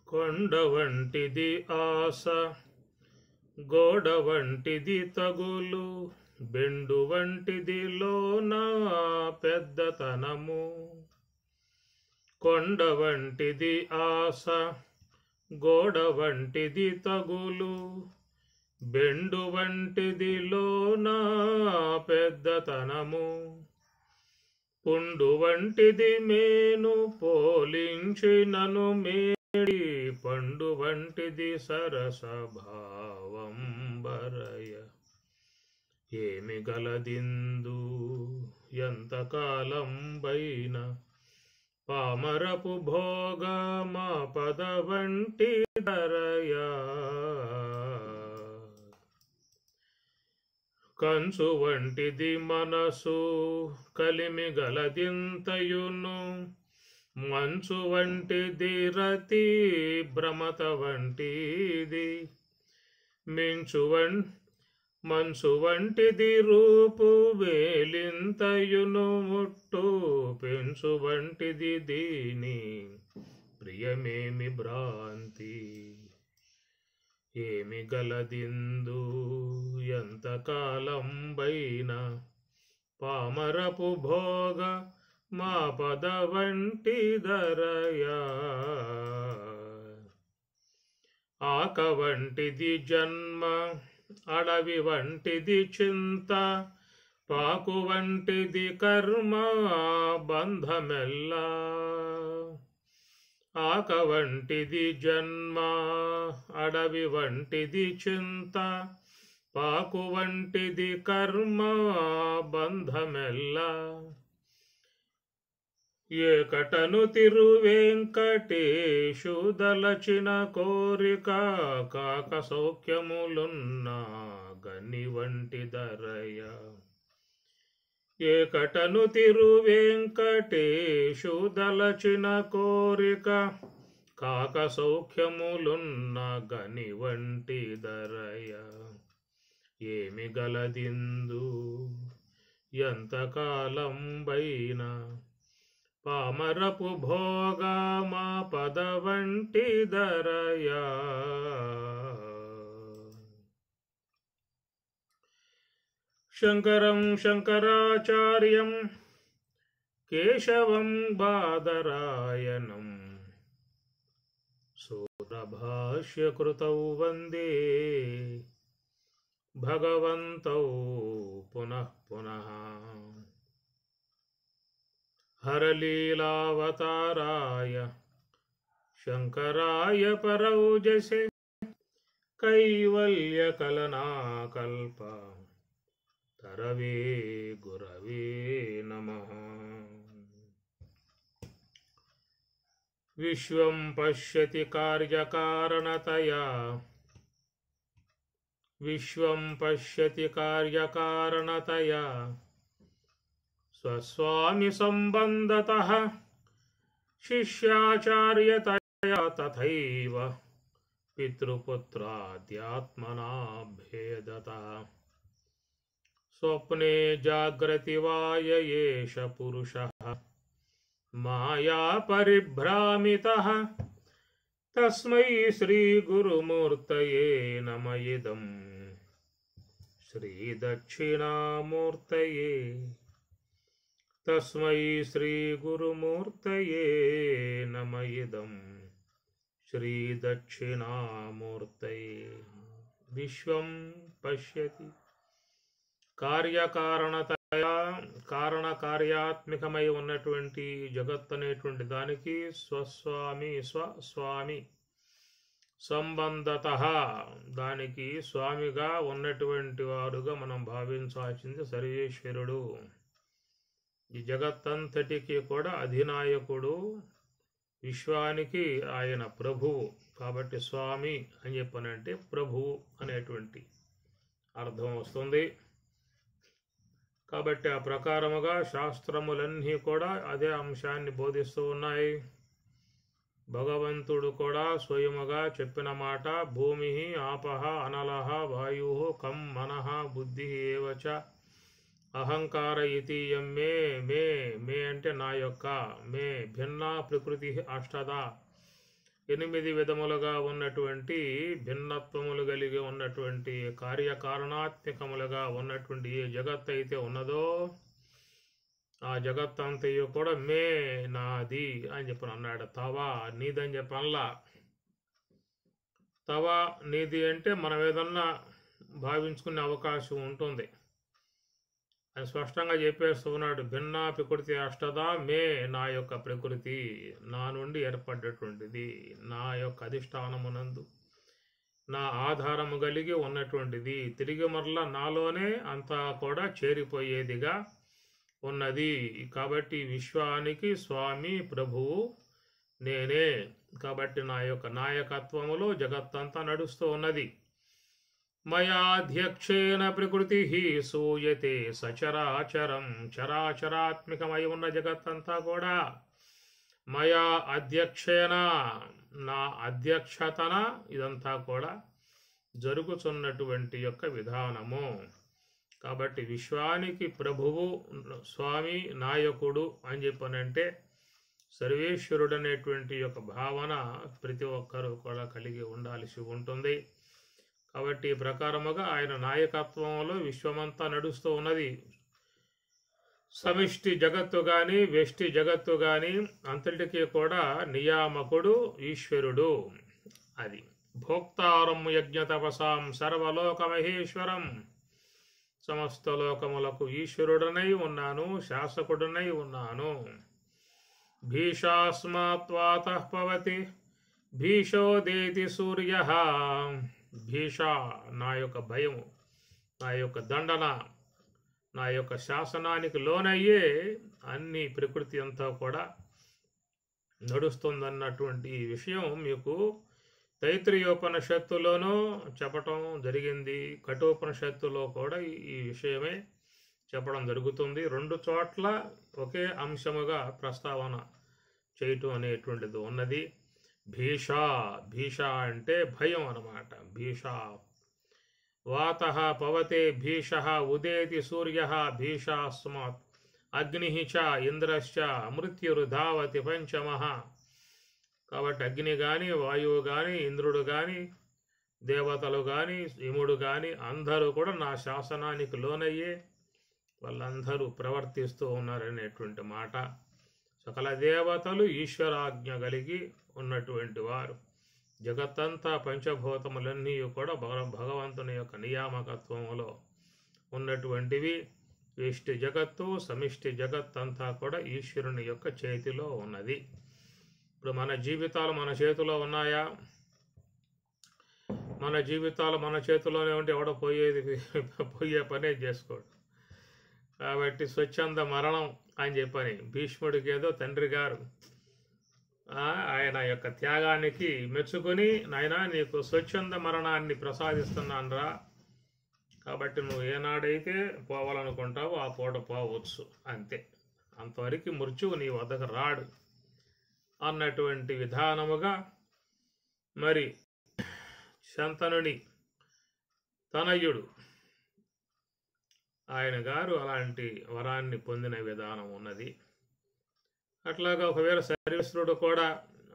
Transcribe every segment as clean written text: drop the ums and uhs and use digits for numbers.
కొండ వంటిది ఆశ, గోడ వంటిది తగులు, బెండు వంటిది లోన పెద్దతనము. కొండ వంటిది ఆశ, గోడ వంటిది తగులు, బెండు వంటిది లోన పెద్దతనము. పుండు వంటిది మేను పోలించినను మేడి, పండు వంటిది సరస భావం బరయ. ఏమి గలదిందు ఎంతకాలం బైన, పామరపు భోగ మా పద వంటి ధరయా. కంచు వంటిది మనసు కలిమి గలదింతయును, మంచు వంటిది రతి భ్రమత వంటిది. మంచు వంటిది రూపు వేలింతయును, ముట్టు పెంచు వంటిది దీని ప్రియమేమి భ్రాంతి. ఏమి గలదిందు ఎంతకాలం బైన, పామరపు భోగ మా పద వంటి ధరయా. ఆక వంటిది జన్మ, అడవి వంటిది చింత, పాకు వంటిది కర్మ బంధమెల్లా. ఆక వంటిది జన్మ, అడవి వంటిది చింత, పాకు వంటిది కర్మ బంధమెల్లా. ఏకటను తిరువేంకటేశు దలచిన కోరిక, కాక సౌఖ్యములున్న గని వంటి ధరయ. ఏకటను తిరువేంకటేశు దలచిన కోరిక, కాక సౌఖ్యములున్న గని వంటి ధరయ. ఏమి గలదిందు ఎంతకాలం బైన, పామరపు భోగ మా పద వంటి ధరయా. శంకరం శంకరాచార్యం కేశవం బాదరాయణం, సూత్రభాష్యకృతౌ వందే భగవంతౌ పునః పునః. హరలీలావతారాయ శంకరాయ పరౌజసే, కైవల్యకలనాకల్ప తరవే గురవే నమః. విశ్వం పశ్యతి కార్యకారణతయా, విశ్వం పశ్యతి కార్యకారణతయా, స్వస్వామి సంబంధతః శిష్యాచార్యతయా, తథైవ పితృపుత్రాద్యాత్మనా భేదతః. స్వప్నే జాగ్రతి వాయ ఏష పురుషః, మాయా పరిభ్రామితః. తస్మై శ్రీ గురుమూర్తయే నమ ఇదం, శ్రీ దక్షిణామూర్తయే. తస్మై శ్రీ గురుమూర్తయే నమ ఇదం, శ్రీ దక్షిణామూర్తయే. విశ్వం పశ్యతి కార్యకారణతయా, కారణ కార్యాత్మికమై ఉన్నటువంటి జగత్ అనేటువంటి దానికి స్వస్వామి స్వస్వామి, సంబంధతః దానికి స్వామిగా ఉన్నటువంటి వారుగా మనం భావించాల్సింది సర్వేశ్వరుడు. ఈ జగత్తంతటికి కూడా అధినాయకుడు, విశ్వానికి ఆయన ప్రభువు. కాబట్టి స్వామి అని చెప్పనంటే ప్రభువు అనేటువంటి అర్థం వస్తుంది. కాబట్టి ఆ ప్రకారముగా శాస్త్రములన్నీ కూడా అదే అంశాన్ని బోధిస్తూ ఉన్నాయి. భగవంతుడు కూడా స్వయముగా చెప్పిన మాట, భూమి ఆపః అనలః వాయుః కం మనః బుద్ధి ఏవచ అహంకార ఇతీయం మే మే మే అంటే నా యొక్క, మే భిన్నా ప్రకృతి అష్టద, 8 విధములుగా ఉన్నటువంటి భిన్నత్వములు కలిగి ఉన్నటువంటి కార్యకారణాత్మకములుగా ఉన్నటువంటి ఏ జగత్ అయితే ఉన్నదో ఆ జగత్తంతయు కూడా మే నాది అని చెప్పని అన్నాడు. తవా నీదని చెప్పనలా. తవా నీది అంటే మనం ఏదన్నా భావించుకునే అవకాశం ఉంటుంది. అని స్పష్టంగా చెప్పేస్తూ ఉన్నాడు. భిన్నా ప్రకృతి అష్టదా మే నా యొక్క ప్రకృతి నా నుండి ఏర్పడ్డటువంటిది, నా యొక్క అధిష్టానమునందు నా ఆధారము కలిగి ఉన్నటువంటిది, తిరిగి మరలా నాలోనే అంతా కూడా చేరిపోయేదిగా ఉన్నది. కాబట్టి విశ్వానికి స్వామి ప్రభువు నేనే. కాబట్టి నా యొక్క నాయకత్వములో జగత్తంతా నడుస్తూ ఉన్నది. మయాధ్యక్షేణ ప్రకృతి సూయతే సచరాచరం. చరాచరాత్మికమై ఉన్న జగత్తంతా కూడా మయా అధ్యక్షేణ నా అధ్యక్షతన ఇదంతా కూడా జరుగుతున్నటువంటి యొక్క విధానము. కాబట్టి విశ్వానికి ప్రభువు స్వామి నాయకుడు అని చెప్పనంటే సర్వేశ్వరుడు అనేటువంటి యొక్క భావన ప్రతి ఒక్కరూ కూడా కలిగి ఉండాల్సి ఉంటుంది. కాబట్టి ఈ ప్రకారముగా ఆయన నాయకత్వంలో విశ్వమంతా నడుస్తూ ఉన్నది. సమిష్టి జగత్తు కానీ వెష్టి జగత్తు కానీ అంతటికీ కూడా నియామకుడు ఈశ్వరుడు. అది భోక్తారం యజ్ఞ తపసాం సర్వలోక మహేశ్వరం. సమస్త లోకములకు ఈశ్వరుడనై ఉన్నాను, శాసకుడనై ఉన్నాను. భీషాస్మాత్వాతః పవతి భీషోదేతి సూర్య. భీష నా యొక్క భయము, నా యొక్క దండన, నా యొక్క శాసనానికి లోనయ్యే అన్ని ప్రకృతి అంతా కూడా నడుస్తుందన్నటువంటి విషయం మీకు తైత్రీయోపనిషత్తులోనూ చెప్పటం జరిగింది. కఠోపనిషత్తులో కూడా ఈ విషయమే చెప్పడం జరుగుతుంది. 2 చోట్ల ఒకే అంశముగా ప్రస్తావన చేయటం అనేటువంటిది ఉన్నది. భీష, భీష అంటే భయం అన్నమాట. భీష వాతః పవతే భీష ఉదేతి సూర్య భీషాస్మాత్ అగ్ని చ ఇంద్రశ్చ మృత్యురుధావతి పంచమః. కాబట్టి అగ్ని కానీ, వాయువు కానీ, ఇంద్రుడు కానీ, దేవతలు కానీ, యముడు కానీ అందరూ కూడా నా శాసనానికి లోనయ్యే వాళ్ళందరూ ప్రవర్తిస్తూ ఉన్నారనేటువంటి మాట. సకల దేవతలు ఈశ్వరాజ్ఞ కలిగి ఉన్నటువంటి వారు. జగత్తంతా పంచభూతములన్నీ కూడా భగవంతుని యొక్క నియామకత్వములో ఉన్నటువంటివి. వెష్టి జగత్తు సమిష్టి జగత్తంతా కూడా ఈశ్వరుని యొక్క చేతిలో ఉన్నది. ఇప్పుడు మన జీవితాలు మన చేతిలో ఉన్నాయా? మన జీవితాలు మన చేతిలోనే ఉంటే ఎవడో పోయే పనే చేసుకోడు. కాబట్టి స్వచ్ఛంద మరణం అని చెప్పని భీష్ముడికి ఏదో తండ్రి గారు ఆయన యొక్క త్యాగానికి మెచ్చుకొని, నాయనా నీకు స్వచ్ఛంద మరణాన్ని ప్రసాదిస్తున్నానురా, కాబట్టి నువ్వు ఏనాడైతే పోవాలనుకుంటావో ఆ పూట పోవచ్చు, అంతే, అంతవరకు మృత్యువు నీ వద్దకు రాడు అన్నటువంటి విధానముగా మరి శంతనుని తనయుడు ఆయన గారు అలాంటి వరాన్ని పొందిన విధానం ఉన్నది. అట్లాగా ఒకవేళ సర్వేశ్వరుడు కూడా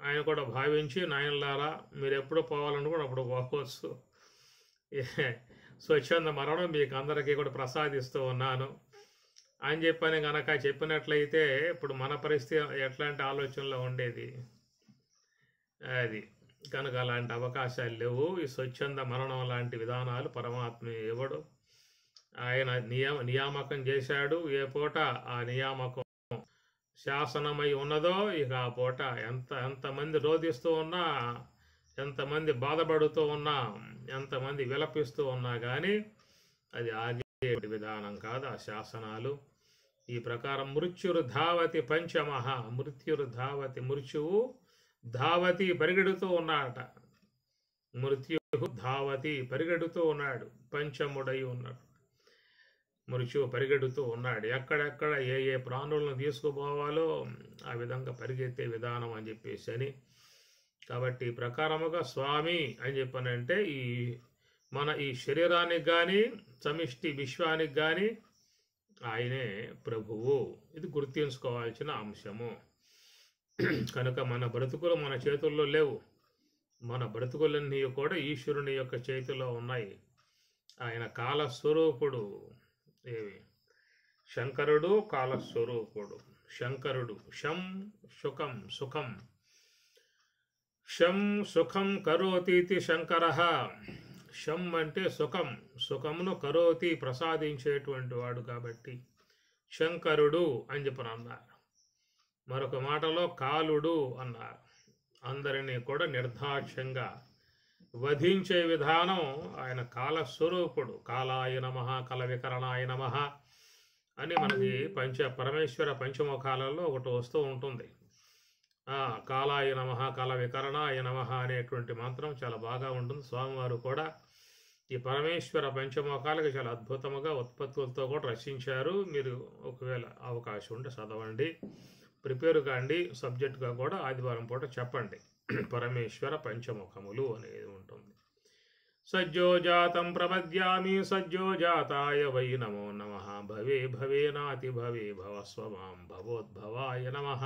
ఆయన కూడా భావించి, నాయనలారా మీరు ఎప్పుడు పోవాలనుకుంటే అప్పుడు పోవచ్చు, స్వచ్ఛంద మరణం మీకు అందరికీ కూడా ప్రసాదిస్తూ ఉన్నాను అని చెప్పని గనక చెప్పినట్లయితే ఇప్పుడు మన పరిస్థితి ఎట్లాంటి ఆలోచనలో ఉండేది? అది కనుక అలాంటి అవకాశాలు లేవు. ఈ స్వచ్ఛంద మరణం లాంటి విధానాలు పరమాత్మ ఇవ్వడు. ఆయన నియామకం చేశాడు. ఏ పూట ఆ నియామకం శాసనమై ఉన్నదో ఇక ఆ పూట ఎంతమంది రోధిస్తూ ఉన్నా, ఎంతమంది బాధపడుతూ ఉన్నా, ఎంతమంది విలపిస్తూ ఉన్నా కానీ అది ఆగే విధానం కాదు ఆ శాసనాలు. ఈ ప్రకారం మృత్యురు ధావతి పంచమః. మృత్యురు ధావతి, మృత్యువు ధావతి పరిగెడుతూ ఉన్నాడట. మృత్యు ధావతి పరిగెడుతూ ఉన్నాడు, పంచముడై ఉన్నాడు. మృత్యువు పరిగెడుతూ ఉన్నాడు. ఎక్కడెక్కడ ఏ ప్రాణులను తీసుకుపోవాలో ఆ విధంగా పరిగెత్తే విధానం అని చెప్పేసి అని. కాబట్టి ఈ ప్రకారముగా స్వామి అని చెప్పనంటే మన ఈ శరీరానికి కానీ సమిష్టి విశ్వానికి కానీ ఆయనే ప్రభువు. ఇది గుర్తించుకోవాల్సిన అంశము. కనుక మన బ్రతుకులు మన చేతుల్లో లేవు. మన బ్రతుకులన్నీ కూడా ఈశ్వరుని యొక్క చేతిలో ఉన్నాయి. ఆయన కాలస్వరూపుడు. ఏవి శంకరుడు కాలస్వరూపుడు. శంకరుడు శం సుఖం సుఖం శం సుఖం కరోతీతి శంకర. శం అంటే సుఖం, సుఖమును కరోతి ప్రసాదించేటువంటి వాడు కాబట్టి శంకరుడు అని చెప్పని అన్నారు. మరొక మాటలో కాలుడు అన్నారు. అందరినీ కూడా నిర్దాక్ష్యంగా వధించే విధానం ఆయన కాలస్వరూపుడు. కాలాయ నమః, కల వికరణాయ నమః అని మనకి పరమేశ్వర పంచముఖాలలో ఒకటి వస్తూ ఉంటుంది. కాలాయ నమః, కల వికరణాయ నమః అనేటువంటి మంత్రం చాలా బాగా ఉంటుంది. స్వామివారు కూడా ఈ పరమేశ్వర పంచముఖాలకు చాలా అద్భుతముగా ఉత్పత్తులతో కూడా రచించారు. మీరు ఒకవేళ అవకాశం ఉంటే చదవండి, ప్రిపేర్ కాండి. సబ్జెక్టుగా కూడా ఆదివారం పూట చెప్పండి. పరమేశ్వర పంచముఖములు అనేది ఉంటుంది. సజ్జోజాతం ప్రపద్యామి సజ్జోజాతాయ వై నమో నమః. భవే భవేనాతి భవే భవస్వమాం భవోద్భవాయ నమః.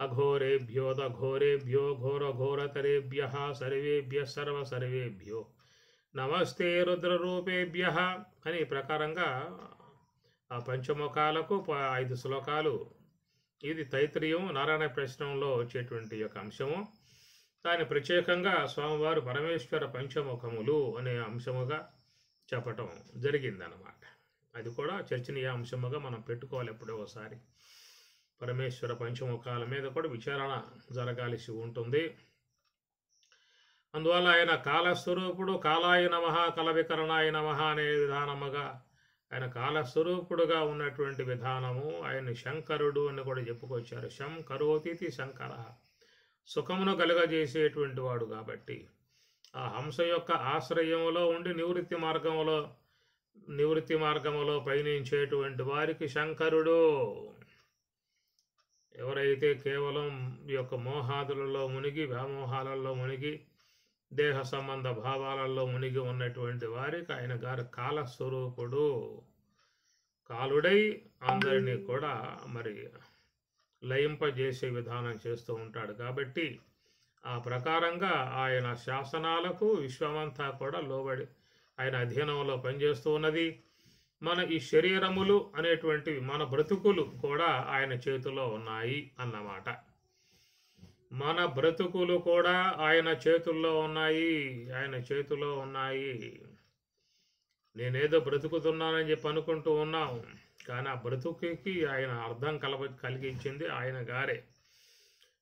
అఘోరేభ్యోదఘోరేభ్యో ఘోరఘోరతరేభ్యః సర్వేభ్యః సర్వసర్వేభ్యో నమస్తే రుద్రరూపేభ్యః అని ప్రకారంగా ఆ పంచముఖాలకు 5 శ్లోకాలు. ఇది తైత్రీయం నారాయణ ప్రశ్నంలో వచ్చేటువంటి యొక్క అంశము. దాని ప్రత్యేకంగా స్వామివారు పరమేశ్వర పంచముఖములు అనే అంశముగా చెప్పటం జరిగిందనమాట. అది కూడా చర్చనీయ అంశముగా మనం పెట్టుకోవాలి ఎప్పుడో ఒకసారి. పరమేశ్వర పంచముఖాల మీద కూడా విచారణ జరగాల్సి ఉంటుంది. అందువల్ల ఆయన కాలస్వరూపుడు. కాలాయ నమః, కల వికరణాయ నమః అనే విధానముగా ఆయన కాలస్వరూపుడుగా ఉన్నటువంటి విధానము. ఆయన శంకరుడు అని కూడా చెప్పుకొచ్చారు. శం కరోతితి శంకర, సుఖమును కలుగజేసేటువంటి వాడు కాబట్టి ఆ హంస యొక్క ఆశ్రయములో ఉండి నివృత్తి మార్గములో పయనించేటువంటి వారికి శంకరుడు. ఎవరైతే కేవలం ఈ యొక్క మోహాదులలో మునిగి, వ్యామోహాలలో మునిగి, దేహ సంబంధ భావాలలో మునిగి ఉన్నటువంటి వారికి ఆయన గారు కాలస్వరూపుడు. కాలుడై అందరినీ కూడా మరి లయింపజేసే విధానం చేస్తూ ఉంటాడు కాబట్టి ఆ ప్రకారంగా ఆయన శాసనాలకు విశ్వమంతా కూడా లోబడి ఆయన అధీనంలో పనిచేస్తూ ఉన్నది. మన ఈ శరీరములు అనేటువంటివి, మన బ్రతుకులు కూడా ఆయన చేతిలో ఉన్నాయి అన్నమాట. మన బ్రతుకులు కూడా ఆయన చేతుల్లో ఉన్నాయి, ఆయన చేతిలో ఉన్నాయి. నేనేదో బ్రతుకుతున్నానని చెప్పి అనుకుంటూ ఉన్నాం, కానీ ఆ బ్రతుకుకి ఆయన అర్థం కలిగించింది ఆయన గారే.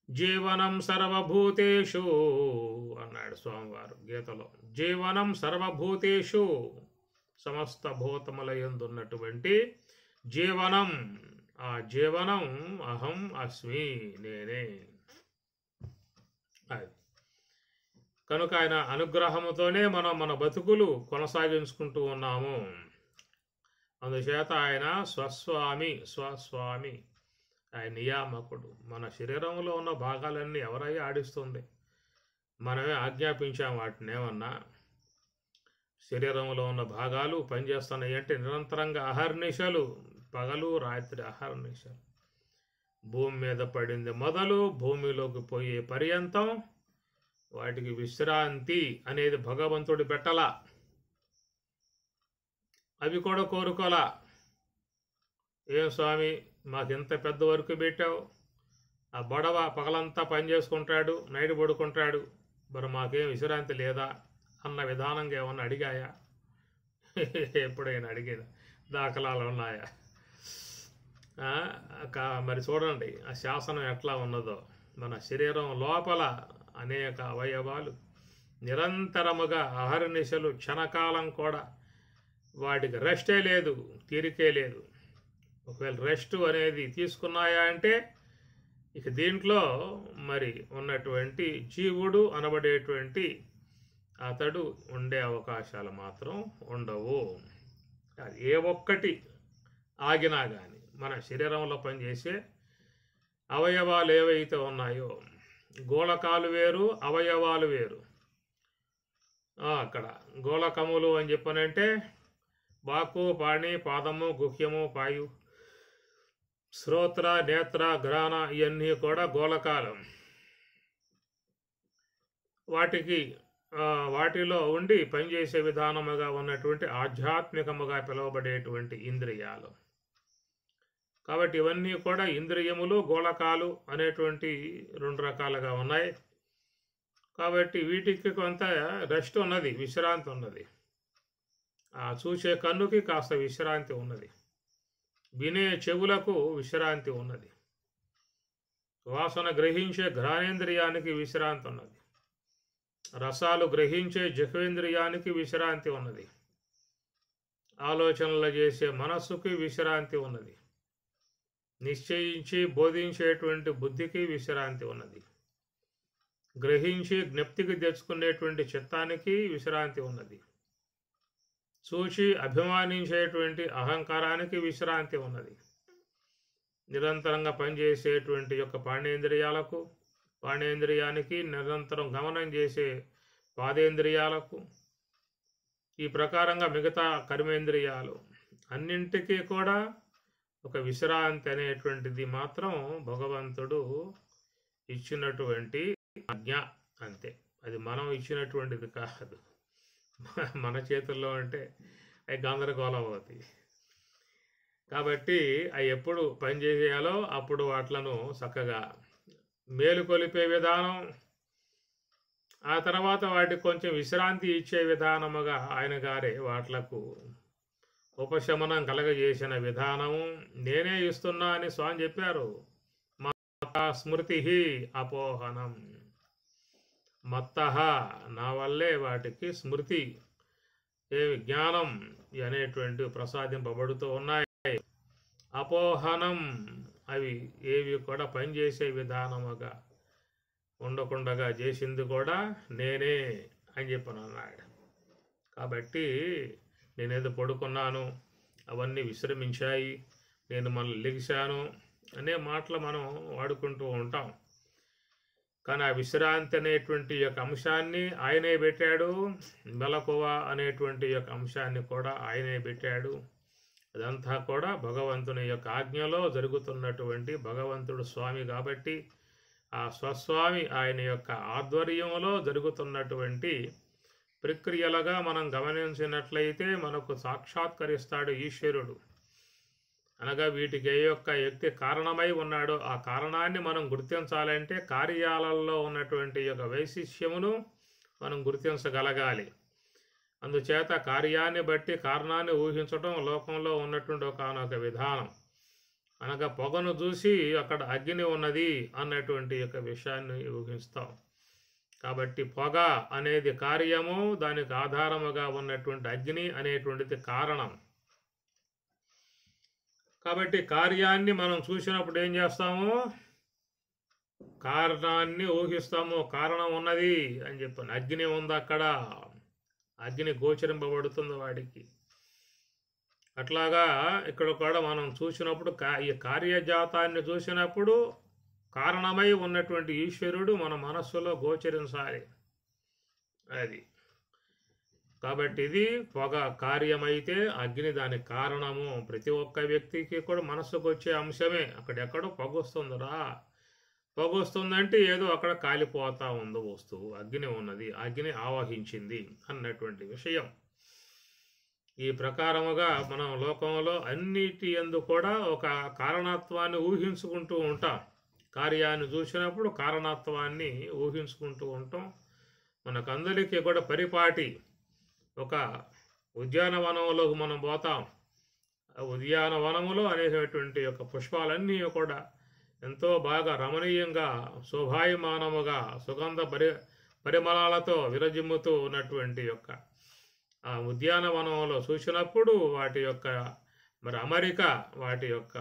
జీవనం సర్వభూతేషు అన్నాడు స్వామివారు గీతలో. జీవనం సర్వభూతేషు, సమస్త భూతముల యందు ఉన్నటువంటి జీవనం. ఆ జీవనం అహం అస్మి, నేనే. కనుక ఆయన అనుగ్రహముతోనే మనం మన బతుకులు కొనసాగించుకుంటూ ఉన్నాము. అందుచేత ఆయన స్వస్వామి, ఆయన నియామకుడు. మన శరీరంలో ఉన్న భాగాలన్నీ ఎవరయ్యా ఆడిస్తుంది? మనమే ఆజ్ఞాపించాం వాటిని ఏమన్నా? శరీరంలో ఉన్న భాగాలు పనిచేస్తున్నాయి అంటే నిరంతరంగా అహర్నిశలు, పగలు రాత్రి అహర్నిశలు. భూమి మీద పడింది మొదలు భూమిలోకి పోయే పర్యంతం వాటికి విశ్రాంతి అనేది భగవంతుడు పెట్టలా. అవి కూడా కోరుకోలా. ఏం స్వామి మాకింత పెద్ద వరకు పెట్టావు, ఆ బడవ పగలంతా పని చేసుకుంటాడు, నైట్ పడుకుంటాడు, మరి మాకేం విశ్రాంతి లేదా అన్న విధానంగా ఏమన్నా అడిగాయా? ఎప్పుడైనా అడిగేదా? దాఖలాలు ఉన్నాయా? మరి చూడండి ఆ శాసనం ఎట్లా ఉన్నదో. మన శరీరం లోపల అనేక అవయవాలు నిరంతరముగా అహర్నిశలు క్షణకాలం కూడా వాటికి రెస్టే లేదు, తీరికే లేదు. ఒకవేళ రెస్ట్ అనేది తీసుకున్నాయా అంటే ఇక దీంట్లో మరి ఉన్నటువంటి జీవుడు అనబడేటువంటి అతడు ఉండే అవకాశాలు మాత్రం ఉండవు. అది ఏ ఒక్కటి ఆగినా కానీ మన శరీరంలో పనిచేసే అవయవాలు ఏవైతే ఉన్నాయో, గోళకాలు వేరు, అవయవాలు వేరు. అక్కడ గోళకములు అని చెప్పనంటే వాక్కు, పాణి, పాదము, గుహ్యము, పాయు, శ్రోత్ర, నేత్ర, గ్రాణ ఇవన్నీ కూడా గోళకాలు. వాటికి వాటిలో ఉండి పనిచేసే విధానముగా ఉన్నటువంటి ఆధ్యాత్మికముగా పిలువబడేటువంటి ఇంద్రియాలు. కాబట్టి ఇవన్నీ కూడా ఇంద్రియములు, గోళకాలు అనేటువంటి 2 రకాలుగా ఉన్నాయి. కాబట్టి వీటికి కొంత రెస్ట్ ఉన్నది, విశ్రాంతి ఉన్నది. చూసే కన్నుకి కాస్త విశ్రాంతి ఉన్నది, వినే చెవులకు విశ్రాంతి ఉన్నది, వాసన గ్రహించే ఘ్రాణేంద్రియానికి విశ్రాంతి ఉన్నది, రసాలు గ్రహించే జిహ్వేంద్రియానికి విశ్రాంతి ఉన్నది, ఆలోచనలు చేసే మనస్సుకి విశ్రాంతి ఉన్నది, నిశ్చయించి బోధించేటువంటి బుద్ధికి విశ్రాంతి ఉన్నది, గ్రహించి జ్ఞప్తికి తెచ్చుకునేటువంటి చిత్తానికి విశ్రాంతి ఉన్నది, చూచి అభిమానించేటువంటి అహంకారానికి విశ్రాంతి ఉన్నది, నిరంతరంగా పనిచేసేటువంటి యొక్క పాణేంద్రియానికి, నిరంతరం గమనం చేసే పాదేంద్రియాలకు, ఈ ప్రకారంగా మిగతా కర్మేంద్రియాలు అన్నింటికీ కూడా ఒక విశ్రాంతి అనేటువంటిది మాత్రం భగవంతుడు ఇచ్చినటువంటి ఆజ్ఞ, అంతే. అది మనం ఇచ్చినటువంటిది కాదు. మన చేతుల్లో అంటే అవి గందరగోళం అవుతాయి. కాబట్టి అవి ఎప్పుడు పనిచేయాలో అప్పుడు వాట్లను చక్కగా మేలుకొలిపే విధానం, ఆ తర్వాత వాటికి కొంచెం విశ్రాంతి ఇచ్చే విధానముగా ఆయన గారే వాట్లకు ఉపశమనం కలగజేసిన విధానము నేనే ఇస్తున్నా అని స్వామి చెప్పారు. మత్త స్మృతి అపోహనం, మత్తః నా వల్లే వాటికి స్మృతి జ్ఞానం అనేటువంటి ప్రసాదింపబడుతూ ఉన్నాయి. అపోహనం అవి ఏవి కూడా పనిచేసే విధానముగా ఉండకుండా చేసింది కూడా నేనే అని చెప్పను అన్నాడు. కాబట్టి నేనేదో పడుకున్నాను, అవన్నీ విశ్రమించాయి, నేను మళ్ళీ లెగిశాను అనే మాటలు మనం వాడుకుంటూ ఉంటాం. కానీ ఆ విశ్రాంతి అనేటువంటి యొక్క అంశాన్ని ఆయనే పెట్టాడు, మెలకువ అనేటువంటి యొక్క అంశాన్ని కూడా ఆయనే పెట్టాడు. అదంతా కూడా భగవంతుని యొక్క ఆజ్ఞలో జరుగుతున్నటువంటి, భగవంతుడు స్వామి కాబట్టి ఆ స్వస్వామి ఆయన యొక్క ఆధ్వర్యంలో జరుగుతున్నటువంటి ప్రక్రియలుగా మనం గమనించినట్లయితే మనకు సాక్షాత్కరిస్తాడు ఈశ్వరుడు. అనగా వీటికి ఏ యొక్క వ్యక్తి కారణమై ఉన్నాడో ఆ కారణాన్ని మనం గుర్తించాలంటే కార్యాలలో ఉన్నటువంటి యొక్క వైశిష్యమును మనం గుర్తించగలగాలి. అందుచేత కార్యాన్ని బట్టి కారణాన్ని ఊహించడం లోకంలో ఉన్నటువంటి ఒకనొక విధానం. అనగా పొగను చూసి అక్కడ అగ్ని ఉన్నది అన్నటువంటి యొక్క విషయాన్ని ఊహిస్తాం. కాబట్టి పొగ అనేది కార్యము, దానికి ఆధారముగా ఉన్నటువంటి అగ్ని అనేటువంటిది కారణం. కాబట్టి కార్యాన్ని మనం చూసినప్పుడు ఏం చేస్తాము, కారణాన్ని ఊహిస్తాము. కారణం ఉన్నది అని చెప్పాను, అగ్ని ఉంది అక్కడ, అగ్ని గోచరింపబడుతుంది వాడికి. అట్లాగా ఇక్కడ కూడా మనం చూసినప్పుడు ఈ కార్యజాతాన్ని చూసినప్పుడు కారణమై ఉన్నటువంటి ఈశ్వరుడు మన మనస్సులో గోచరించాలి. అది కాబట్టి ఇది పొగ కార్యమైతే అగ్ని దానికి కారణము. ప్రతి ఒక్క వ్యక్తికి కూడా మనస్సుకు వచ్చే అంశమే. అక్కడెక్కడో పొగ వస్తుందిరా, పొగ వస్తుందంటే ఏదో అక్కడ కాలిపోతా ఉంది వస్తువు, అగ్ని ఉన్నది, అగ్ని ఆవహించింది అన్నటువంటి విషయం. ఈ ప్రకారముగా మనం లోకంలో అన్నిటి యందు కూడా ఒక కారణత్వాన్ని ఊహించుకుంటూ ఉంటాం. కార్యాన్ని చూసినప్పుడు కారణత్వాన్ని ఊహించుకుంటూ ఉంటాం. మనకందరికీ కూడా పరిపాటి ఒక ఉద్యానవనంలోకి మనం పోతాం. ఆ ఉద్యానవనములో అనేటువంటి యొక్క పుష్పాలన్నీ కూడా ఎంతో బాగా రమణీయంగా శోభాయమానముగా సుగంధ పరిమళాలతో విరజిమ్ముతూ ఉన్నటువంటి యొక్క ఆ ఉద్యానవనంలో చూసినప్పుడు వాటి యొక్క అమరిక, వాటి యొక్క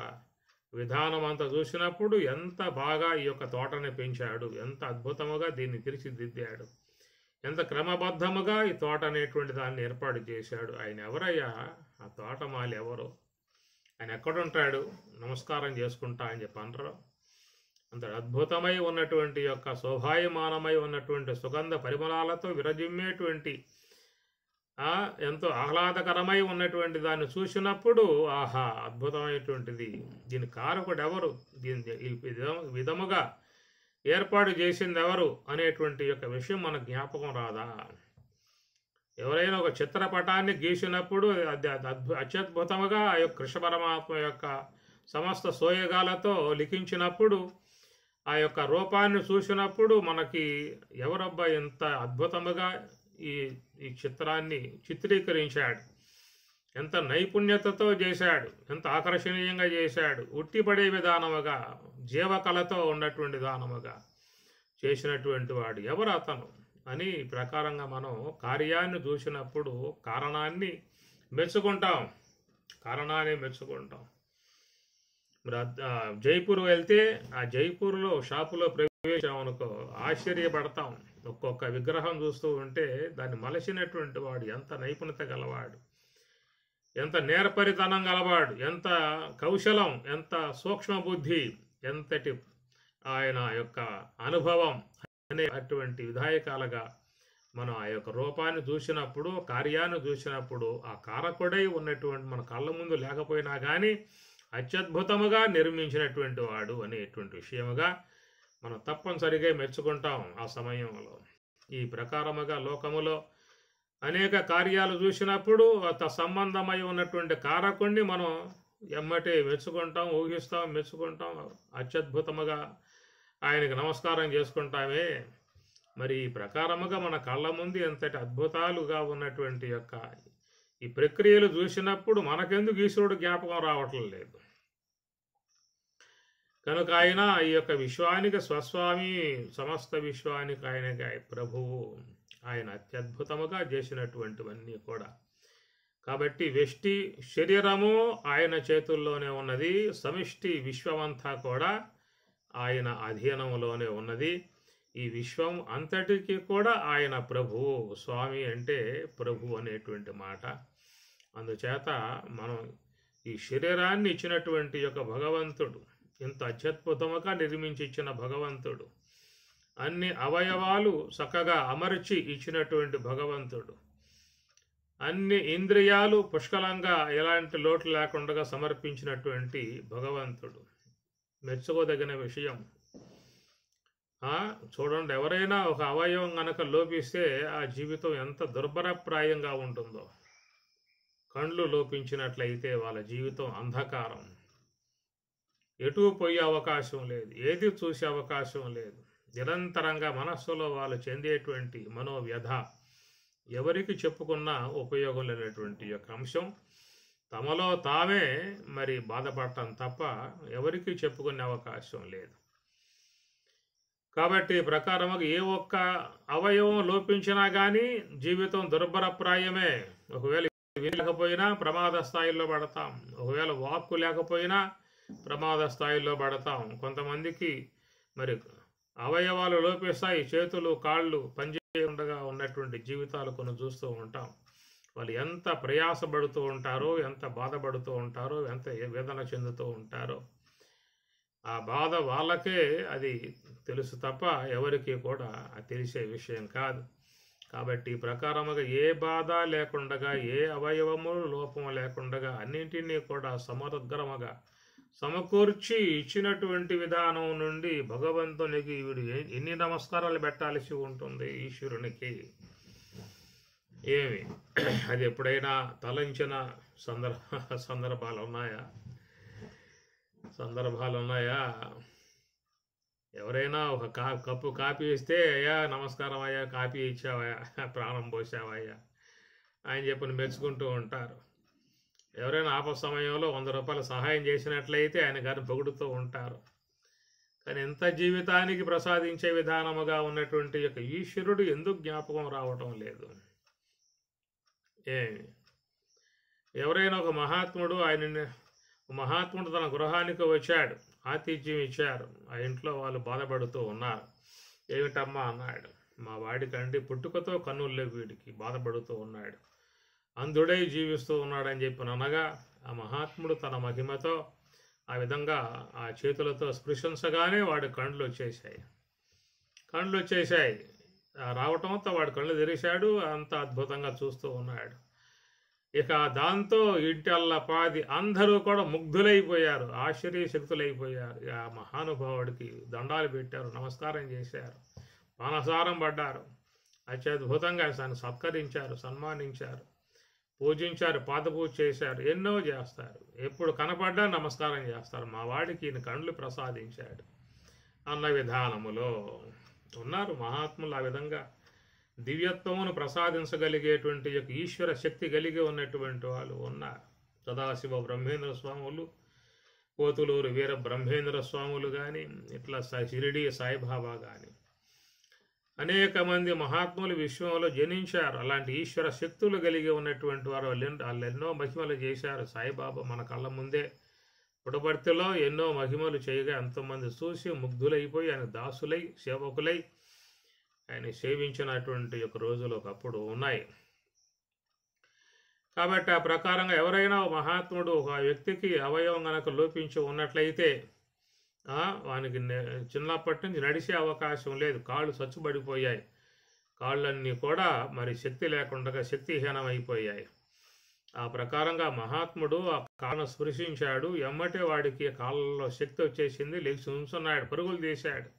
విధానం అంతా చూసినప్పుడు ఎంత బాగా ఈ యొక్క తోటని పెంచాడు, ఎంత అద్భుతముగా దీన్ని తీర్చిదిద్దాడు, ఎంత క్రమబద్ధముగా ఈ తోట అనేటువంటి దాన్ని ఏర్పాటు చేశాడు. ఆయన ఎవరయ్యా, ఆ తోటమాలి ఎవరు, ఆయన ఎక్కడుంటాడు, నమస్కారం చేసుకుంటా అని చెప్పి అంటారు. అంత అద్భుతమై ఉన్నటువంటి యొక్క శోభాయమానమై ఉన్నటువంటి సుగంధ పరిమళాలతో విరజిమ్మేటువంటి ఎంతో ఆహ్లాదకరమై ఉన్నటువంటి దాన్ని చూసినప్పుడు ఆహా అద్భుతమైనటువంటిది, దీని కారకుడు ఎవరు, దీని విధముగా ఏర్పాటు చేసింది ఎవరు అనేటువంటి యొక్క విషయం మనకు జ్ఞాపకం రాదా? ఎవరైనా ఒక చిత్రపటాన్ని గీసినప్పుడు అది అత్యద్భుతంగా ఆ యొక్క కృష్ణ పరమాత్మ యొక్క సమస్త సోయగాలతో లిఖించినప్పుడు ఆ యొక్క రూపాన్ని చూసినప్పుడు మనకి ఎవరబ్బా ఎంత అద్భుతముగా ఈ ఈ చిత్రాన్ని చిత్రీకరించాడు, ఎంత నైపుణ్యతతో చేశాడు, ఎంత ఆకర్షణీయంగా చేశాడు, ఉట్టిపడే విధానముగా జీవకళతో ఉన్నటువంటి విధానముగా చేసినటువంటి వాడు ఎవరు అతను అని ప్రకారంగా మనం కార్యాన్ని చూసినప్పుడు కారణాన్ని మెచ్చుకుంటాం. జైపూర్ వెళ్తే ఆ జైపూర్లో షాపులో ప్రవేశించామనుకో ఆశ్చర్యపడతాం. ఒక్కొక్క విగ్రహం చూస్తూ ఉంటే దాన్ని మలసినటువంటి వాడు ఎంత నైపుణ్యత గలవాడు, ఎంత నేర్పరితనం గలవాడు, ఎంత కౌశలం, ఎంత సూక్ష్మ బుద్ధి, ఎంతటి ఆయన యొక్క అనుభవం అనే అటువంటి విధాయకాలుగా మనం ఆ యొక్క రూపాన్ని చూసినప్పుడు, కార్యాన్ని చూసినప్పుడు ఆ కారకుడై ఉన్నటువంటి మన కళ్ళ ముందు లేకపోయినా కానీ అత్యద్భుతముగా నిర్మించినటువంటి వాడు అనేటువంటి విషయముగా మనం తప్పనిసరిగా మెచ్చుకుంటాం ఆ సమయంలో. ఈ ప్రకారముగా లోకములో అనేక కార్యాలు చూసినప్పుడు సంబంధమై ఉన్నటువంటి కారకుణ్ణి మనం ఎమ్మటే మెచ్చుకుంటాం, ఊహిస్తాం, మెచ్చుకుంటాం, అత్యద్భుతముగా ఆయనకి నమస్కారం చేసుకుంటామే. మరి ఈ ప్రకారముగా మన కళ్ళ ముందు ఎంతటి అద్భుతాలుగా ఉన్నటువంటి యొక్క ఈ ప్రక్రియలు చూసినప్పుడు మనకెందుకు ఈశ్వరుడు జ్ఞాపకం రావటం లేదు. కనుక ఆయన ఈ యొక్క విశ్వానికి స్వస్వామి, సమస్త విశ్వానికి ఆయనకి ప్రభువు, ఆయన అత్యద్భుతముగా చేసినటువంటివన్నీ కూడా. కాబట్టి వెష్టి శరీరము ఆయన చేతుల్లోనే ఉన్నది, సమిష్టి విశ్వమంతా కూడా ఆయన అధీనంలోనే ఉన్నది. ఈ విశ్వం అంతటికి కూడా ఆయన ప్రభువు. స్వామి అంటే ప్రభు అనేటువంటి మాట. అందుచేత మనం ఈ శరీరాన్ని ఇచ్చినటువంటి యొక్క భగవంతుడు, ఇంత అత్యద్భుతముగా నిర్మించి ఇచ్చిన భగవంతుడు, అన్ని అవయవాలు చక్కగా అమర్చి ఇచ్చినటువంటి భగవంతుడు, అన్ని ఇంద్రియాలు పుష్కలంగా ఎలాంటి లోటు లేకుండా సమర్పించినటువంటి భగవంతుడు మెచ్చుకోదగిన విషయం. చూడండి, ఎవరైనా ఒక అవయవం గనక లోపిస్తే ఆ జీవితం ఎంత దుర్భరప్రాయంగా ఉంటుందో. కళ్ళు లోపించినట్లయితే వాళ్ళ జీవితం అంధకారం, ఎటు పోయే అవకాశం లేదు, ఏది చూసే అవకాశం లేదు. నిరంతరంగా మనస్సులో వాళ్ళు చెందేటువంటి మనోవ్యధ, ఎవరికి చెప్పుకున్నా ఉపయోగం లేనటువంటి యొక్క అంశం. తమలో తామే మరి బాధపడటం తప్ప ఎవరికి చెప్పుకునే అవకాశం లేదు. కాబట్టి ప్రకారముగా ఏ ఒక్క అవయవం లోపించినా కానీ జీవితం దుర్భరప్రాయమే. ఒకవేళ లేకపోయినా ప్రమాద స్థాయిలో పడతాం, ఒకవేళ వాక్కు లేకపోయినా ప్రమాద స్థాయిలో పడతాం. కొంతమందికి మరి అవయవాలు లోపిస్తాయి, చేతులు కాళ్ళు పనిచేయకుండా ఉన్నటువంటి జీవితాలు కొన్ని చూస్తూ ఉంటాం. వాళ్ళు ఎంత ప్రయాసపడుతూ ఉంటారో, ఎంత బాధపడుతూ ఉంటారో, ఎంత వేదన చెందుతూ ఉంటారో. ఆ బాధ వాళ్ళకే అది తెలుసు తప్ప ఎవరికి కూడా అది తెలిసే విషయం కాదు. కాబట్టి ప్రకారముగా ఏ బాధ లేకుండా, ఏ అవయవము లోపం లేకుండా అన్నింటినీ కూడా సమగ్రముగా సమకూర్చి ఇచ్చినటువంటి విధానం నుండి భగవంతునికి వీడు ఎన్ని నమస్కారాలు పెట్టాల్సి ఉంటుంది ఈశ్వరునికి. ఏమి అది ఎప్పుడైనా తలంచిన సందర్భాలు ఉన్నాయా? ఎవరైనా ఒక కప్పు కాఫీ ఇస్తే, అయ్యా నమస్కారం అయ్యా, కాఫీ ఇచ్చావయ్యా, ప్రాణం పోసావయ్యా అని చెప్పి మెచ్చుకుంటూ ఉంటారు. ఎవరైనా ఆపద సమయంలో 100 రూపాయలు సహాయం చేసినట్లయితే ఆయన గారిని పొగుడుతూ ఉంటారు. కానీ ఎంత జీవితానికి ప్రసాదించే విధానముగా ఉన్నటువంటి యొక్క ఈశ్వరుడు ఎందుకు జ్ఞాపకం రావటం లేదు? ఎవరైనా ఒక మహాత్ముడు తన గృహానికి వచ్చాడు, ఆతిథ్యం ఇచ్చారు. ఆ ఇంట్లో వాళ్ళు బాధపడుతూ ఉన్నారు. ఏమిటమ్మా అన్నాడు. మా వాడికండి పుట్టుకతో కన్నులు వీడికి బాధపడుతూ ఉన్నాడు, అంధుడై జీవిస్తూ ఉన్నాడని చెప్పి అనగా, ఆ మహాత్ముడు తన మహిమతో ఆ విధంగా ఆ చేతులతో స్పృశించగానే వాడి కళ్ళు వచ్చేసాయి. రావటంతో వాడి కళ్ళు తెరిచాడు, అంత అద్భుతంగా చూస్తూ ఉన్నాడు. ఇక దాంతో ఇంటల్లపాది అందరూ కూడా ముగ్ధులైపోయారు, ఆశ్చర్యశక్తులైపోయారు. ఇక ఆ మహానుభావుడికి దండాలు పెట్టారు, నమస్కారం చేశారు, మానసారం పడ్డారు, అత్యద్భుతంగా ఆయన సత్కరించారు, సన్మానించారు, పూజించారు, పాదపూజ చేశారు, ఎన్నో చేస్తారు. ఎప్పుడు కనపడ్డా నమస్కారం చేస్తారు. మా వాడికి ఈయన కండ్లు ప్రసాదించాడు అన్న విధానములో ఉన్నారు మహాత్ములు. ఆ విధంగా దివ్యత్వమును ప్రసాదించగలిగేటువంటి యొక్క ఈశ్వర శక్తి కలిగి ఉన్నటువంటి వాళ్ళు ఉన్నారు. సదాశివ బ్రహ్మేంద్ర స్వాములు, కోతులూరు వీర బ్రహ్మేంద్ర స్వాములు కానీ, ఇట్లా షిరిడి సాయిబాబా కానీ అనేక మంది మహాత్ములు విశ్వంలో జనించారు. అలాంటి ఈశ్వర శక్తులు కలిగి ఉన్నటువంటి వారు వాళ్ళు ఎన్నో మహిమలు చేశారు. సాయిబాబా మన కళ్ళ ముందే పుటపర్తిలో ఎన్నో మహిమలు చేయగా ఎంతోమంది చూసి ముగ్ధులైపోయి ఆయన దాసులై సేవకులై ఆయన సేవించినటువంటి యొక్క రోజులు ఒకప్పుడు ఉన్నాయి. కాబట్టి ఆ ప్రకారంగా ఎవరైనా మహాత్ముడు ఒక వ్యక్తికి అవయవం కనుక లోపించి ఉన్నట్లయితే వానికి చిన్నప్పటి నుంచి నడిచే అవకాశం లేదు, కాళ్ళు చచ్చుబడిపోయాయి, కాళ్ళన్నీ కూడా మరి శక్తి లేకుండా శక్తిహీనమైపోయాయి. ఆ ప్రకారంగా మహాత్ముడు ఆ కాళ్ళను స్పృశించాడు, ఎమ్మటే వాడికి కాళ్ళలో శక్తి వచ్చేసింది, లేచి ఉంచున్నాడు, పరుగులు తీశాడు.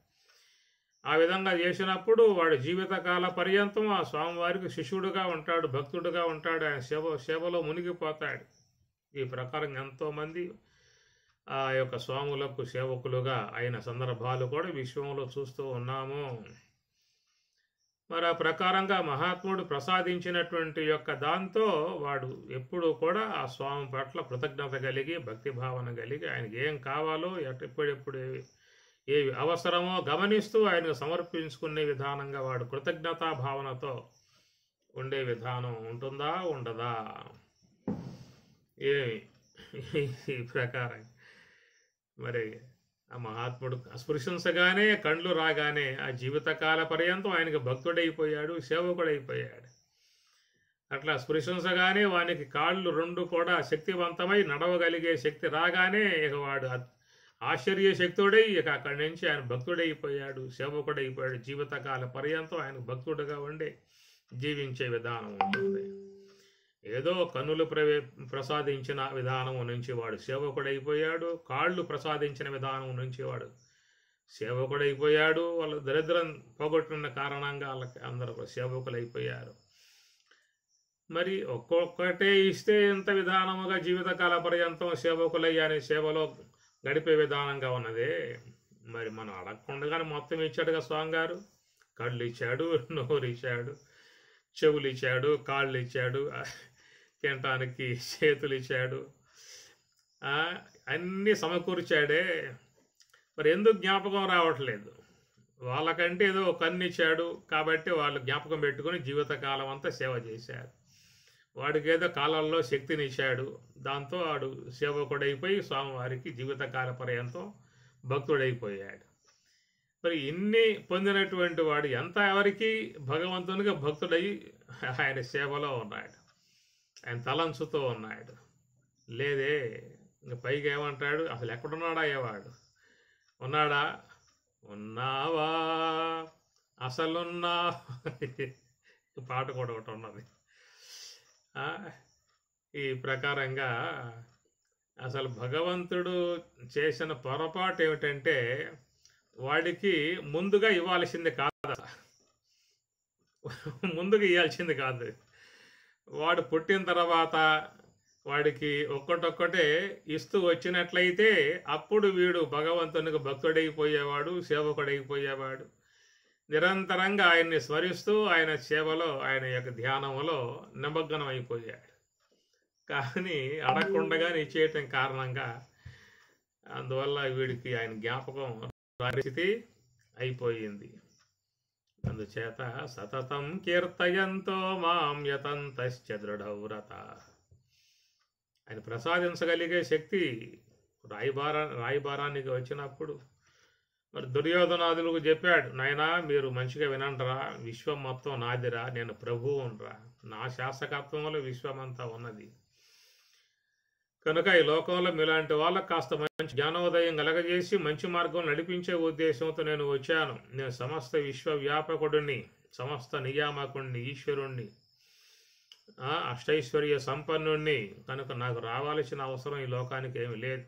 ఆ విధంగా చేసినప్పుడు వాడి జీవితకాల పర్యంతం ఆ స్వామివారికి శిష్యుడుగా ఉంటాడు, భక్తుడుగా ఉంటాడు, ఆయన సేవలో మునిగిపోతాడు. ఈ ప్రకారం ఎంతోమంది ఆ యొక్క స్వాములకు సేవకులుగా అయిన సందర్భాలు కూడా విశ్వంలో చూస్తూ ఉన్నాము. మరి ఆ ప్రకారంగా మహాత్ముడు ప్రసాదించినటువంటి యొక్క దాంతో వాడు ఎప్పుడు కూడా ఆ స్వామి పట్ల కృతజ్ఞత కలిగి, భక్తి భావన కలిగి, ఆయనకి ఏం కావాలో ఎప్పుడెప్పుడు ఏవి అవసరమో గమనిస్తూ ఆయనకు సమర్పించుకునే విధానంగా వాడు కృతజ్ఞతా భావనతో ఉండే విధానం ఉంటుందా, ఉండదా? ఈ ప్రకారం మరి ఆ మహాత్ముడు స్పృశించగానే, కండ్లు రాగానే ఆ జీవితకాల పర్యంతం ఆయనకి భక్తుడైపోయాడు, సేవకుడైపోయాడు. అట్లా స్పృశించగానే వానికి కాళ్ళు రెండు కూడా శక్తివంతమై నడవగలిగే శక్తి రాగానే ఇక వాడు ఆశ్చర్యశక్తుడై ఇక అక్కడి నుంచి ఆయన భక్తుడైపోయాడు, సేవకుడైపోయాడు. జీవితకాల పర్యంతం ఆయన భక్తుడుగా ఉండి జీవించే విధానం ఉంటుంది. ఏదో కన్నులు ప్రసాదించిన విధానం నుంచి వాడు సేవకుడైపోయాడు, కాళ్ళు ప్రసాదించిన విధానం నుంచి వాడు సేవకుడైపోయాడు. వాళ్ళు దరిద్రం పోగొట్టిన కారణంగా వాళ్ళకి అందరూ సేవకులైపోయారు. మరి ఒక్కొక్కటే ఇస్తే ఎంత విధానముగా జీవితకాల పర్యంతం సేవకులయ్యాని సేవలో గడిపే విధానంగా ఉన్నదే. మరి మనం అడగకుండగానే మొత్తం ఇచ్చాడుగా స్వామిగారు. కళ్ళు ఇచ్చాడు, నోరు ఇచ్చాడు, చెవులు ఇచ్చాడు, కాళ్ళు ఇచ్చాడు, తినటానికి చేతులు ఇచ్చాడు, అన్నీ సమకూర్చాడే. మరి ఎందుకు జ్ఞాపకం రావట్లేదు? వాళ్ళకంటే ఏదో కన్ను ఇచ్చాడు కాబట్టి వాళ్ళు జ్ఞాపకం పెట్టుకుని జీవితకాలం అంతా సేవ చేశారు. వాడికి ఏదో కాలంలో శక్తిని ఇచ్చాడు, దాంతో వాడు సేవకుడైపోయి స్వామివారికి జీవితకాల పర్యంతం భక్తుడైపోయాడు. మరి ఇన్ని పొందినటువంటి వాడు ఎంత ఎవరికి భగవంతునిగా భక్తుడై ఆయన సేవలో ఉన్నాడు, ఆయన తలంచుతూ ఉన్నాడు. లేదే, ఇంక పైగా ఏమంటాడు, అసలు ఎక్కడున్నాడా అయ్యేవాడు? ఉన్నాడా? ఉన్నావా అసలున్నా పాట కూడా ఒకటి ఉన్నది. ఈ ప్రకారంగా అసలు భగవంతుడు చేసిన పొరపాటు ఏమిటంటే వాడికి ముందుగా ఇవ్వాల్సింది కాదు, ముందుగా ఇవ్వాల్సింది కాదు. వాడు పుట్టిన తర్వాత వాడికి ఒక్కటొక్కటే ఇస్తూ వచ్చినట్లయితే అప్పుడు వీడు భగవంతునికి భక్తుడైపోయేవాడు, సేవకుడైపోయేవాడు. నిరంతరంగా ఆయన్ని స్మరిస్తూ ఆయన సేవలో, ఆయన యొక్క ధ్యానంలో నిమగ్నం అయిపోయాడు. కానీ అడగకుండగా ఇచ్చేయటం కారణంగా అందువల్ల వీడికి ఆయన జ్ఞాపకం పరిస్థితి అయిపోయింది. అందుచేత సతతం కీర్తయంతో మాం యతంతశ్చ దృఢవ్రత, ఆయన ప్రసాదించగలిగే శక్తి రాయిబారానికి వచ్చినప్పుడు మరి దుర్యోధనాదులకు చెప్పాడు, నాయనా మీరు మంచిగా వినండిరా, విశ్వం మొత్తం నాదిరా, నేను ప్రభువునరా, నా శాసకత్వంలో విశ్వమంతా ఉన్నది. కనుక ఈ లోకంలో మీలాంటి వాళ్ళకు కాస్త మంచి జ్ఞానోదయం కలగజేసి మంచి మార్గం నడిపించే ఉద్దేశంతో నేను వచ్చాను. నేను సమస్త విశ్వవ్యాపకుడిని, సమస్త నియామకుడిని, ఈశ్వరుణ్ణి, అష్టైశ్వర్య సంపన్నుణ్ణి, కనుక నాకు రావాల్సిన అవసరం ఈ లోకానికి ఏమి లేదు.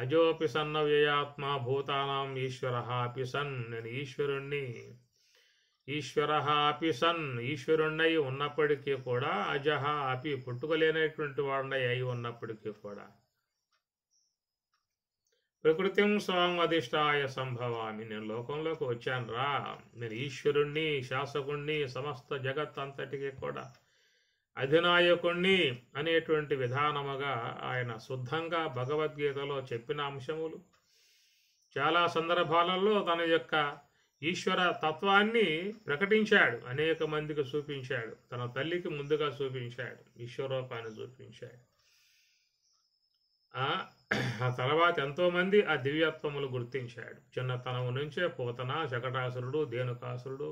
అజోపి సన్న వ్యయాత్మ భూతానాం ఈశ్వర అపి సన్, నేను ఈశ్వరుణ్ణి. ఈశ్వర అపి సన్, ఈశ్వరుణ్ణై ఉన్నప్పటికీ కూడా, అజహ అపి పుట్టుకలేనటువంటి వాడినై అయి ఉన్నప్పటికీ కూడా, ప్రకృతిం స్వాం అధిష్టాయ సంభవామి, నేను లోకంలోకి వచ్చాను రా, నేను ఈశ్వరుణ్ణి, శాసకుణ్ణి, సమస్త జగత్ అంతటికి కూడా అధినాయకుణ్ణి అనేటువంటి విధానముగా ఆయన శుద్ధంగా భగవద్గీతలో చెప్పిన అంశములు. చాలా సందర్భాలలో తన యొక్క ఈశ్వర తత్వాన్ని ప్రకటించాడు, అనేక మందికి చూపించాడు. తన తల్లికి ముందుగా చూపించాడు, ఈశ్వరూపాన్ని చూపించాడు. ఆ తర్వాత ఎంతోమంది ఆ దివ్యత్వములు గుర్తించాడు. చిన్నతనం నుంచే పూతన, శకటాసురుడు, ధేనుకాసురుడు,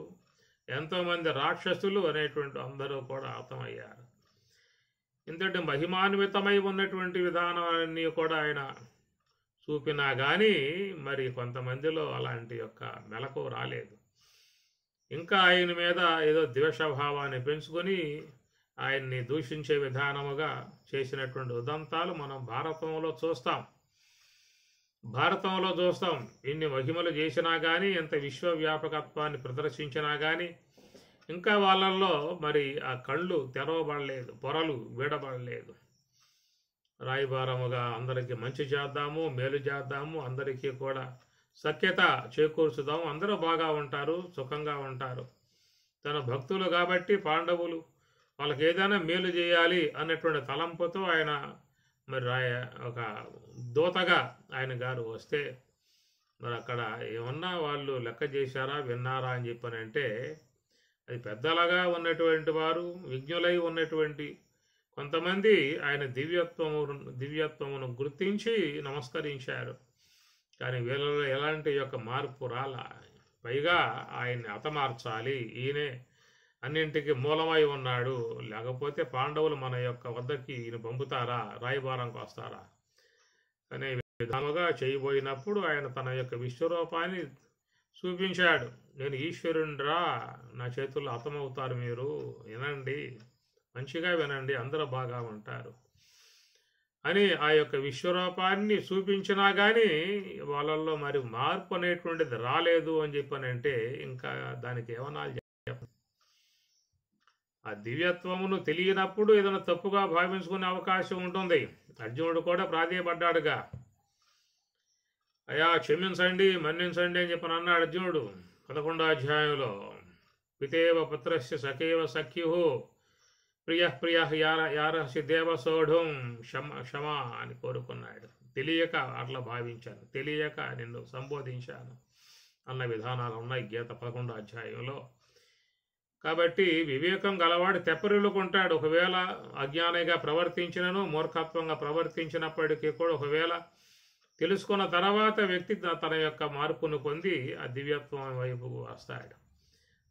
ఎంతోమంది రాక్షసులు అనేటువంటి అందరూ కూడా హతమయ్యారు. ఇంతటి మహిమాన్వితమై ఉన్నటువంటి విధానాన్ని కూడా ఆయన చూపినా కానీ మరి కొంతమందిలో అలాంటి యొక్క మెలకు రాలేదు. ఇంకా ఆయన మీద ఏదో ద్వేషభావాన్ని పెంచుకొని ఆయన్ని దూషించే విధానముగా చేసినటువంటి ఉదంతాలు మనం భారతంలో చూస్తాం. ఇన్ని మహిమలు చేసినా కానీ, ఎంత విశ్వవ్యాపకత్వాన్ని ప్రదర్శించినా కానీ ఇంకా వాళ్ళల్లో మరి ఆ కళ్ళు తెరవబడలేదు, పొరలు వీడబడలేదు. రాయబారముగా అందరికీ మంచి చేద్దాము, మేలు చేద్దాము, అందరికీ కూడా సఖ్యత చేకూర్చుదాము, అందరూ బాగా ఉంటారు, సుఖంగా ఉంటారు. తన భక్తులు కాబట్టి పాండవులు వాళ్ళకి ఏదైనా మేలు చేయాలి అన్నటువంటి తలంపుతో ఆయన మరి ఒక దూతగా ఆయన గారు వస్తే మరి అక్కడ ఏమన్నా వాళ్ళు లెక్క చేశారా, విన్నారా అని చెప్పనంటే, అది పెద్దలుగా ఉన్నటువంటి వారు, విజ్ఞులై ఉన్నటువంటి కొంతమంది ఆయన దివ్యత్వమును గుర్తించి నమస్కరించారు. కానీ వీళ్ళలో ఎలాంటి యొక్క మార్పు రాలా. పైగా ఆయన్ని హతమార్చాలి, ఈయనే అన్నింటికి మూలమై ఉన్నాడు, లేకపోతే పాండవులు మన యొక్క వద్దకి ఈయన పంపుతారా, రాయబారంకి వస్తారా అనే విధముగా చేయబోయినప్పుడు ఆయన తన యొక్క విశ్వరూపాన్ని చూపించాడు. నేను ఈశ్వరుణ్ణిరా, నా చేతుల్లో హతమవుతారు మీరు, వినండి, మంచిగా వినండి, అందరూ బాగా ఉంటారు అని ఆ యొక్క విశ్వరూపాన్ని చూపించినా కానీ వాళ్ళల్లో మరి మార్పు అనేటువంటిది రాలేదు అని చెప్పనంటే ఇంకా దానికి ఏమన్నా చెప్పండి. ఆ దివ్యత్వమును తెలియనప్పుడు ఏదైనా తప్పుగా భావించుకునే అవకాశం ఉంటుంది. అర్జునుడు కూడా ప్రాధేయపడ్డాడుగా, అయ్యా క్షమించండి, మన్నించండి అని చెప్పని అన్నాడు అర్జునుడు 11వ అధ్యాయంలో. పితేవ పుత్రస్య సఖేవ సఖ్యు ప్రియ యారసి దేవసోఢం క్షమా అని కోరుకున్నాడు. తెలియక అట్లా భావించాను, తెలియక నిన్ను సంబోధించాను అన్న విధానాలు ఉన్నాయి గీత 11వ అధ్యాయంలో. కాబట్టి వివేకం గలవాడు తెప్పరిల్లుకుంటాడు. ఒకవేళ అజ్ఞానిగా ప్రవర్తించినను, మూర్ఖత్వంగా ప్రవర్తించినప్పటికీ కూడా ఒకవేళ తెలుసుకున్న తర్వాత వ్యక్తి తన యొక్క మార్పును పొంది ఆ దివ్యత్వం వైపుకు వస్తాడు.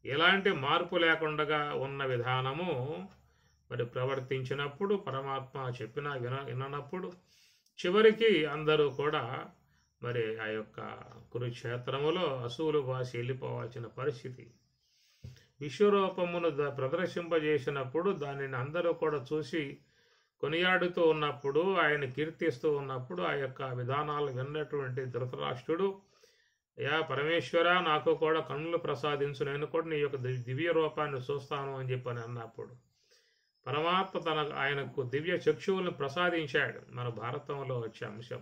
ఎలాంటి మార్పు లేకుండా ఉన్న విధానము మరి ప్రవర్తించినప్పుడు, పరమాత్మ చెప్పినా విననప్పుడు చివరికి అందరూ కూడా మరి ఆ యొక్క కురుక్షేత్రములో అసూలు బాసి వెళ్ళిపోవాల్సిన పరిస్థితి. విశ్వరూపమును ప్రదర్శింపజేసినప్పుడు దానిని అందరూ కూడా చూసి కొనియాడుతూ ఉన్నప్పుడు, ఆయన కీర్తిస్తూ ఉన్నప్పుడు ఆ యొక్క విధానాలు విన్నటువంటి ధృతరాష్ట్రుడు, యా పరమేశ్వర నాకు కూడా కన్నులు ప్రసాదించు, నేను కూడా నీ యొక్క దివ్య రూపాన్ని చూస్తాను అని చెప్పని అన్నప్పుడు పరమాత్మ ఆయనకు దివ్య చక్షువులను ప్రసాదించాడు. మన భారతంలో వచ్చే అంశం.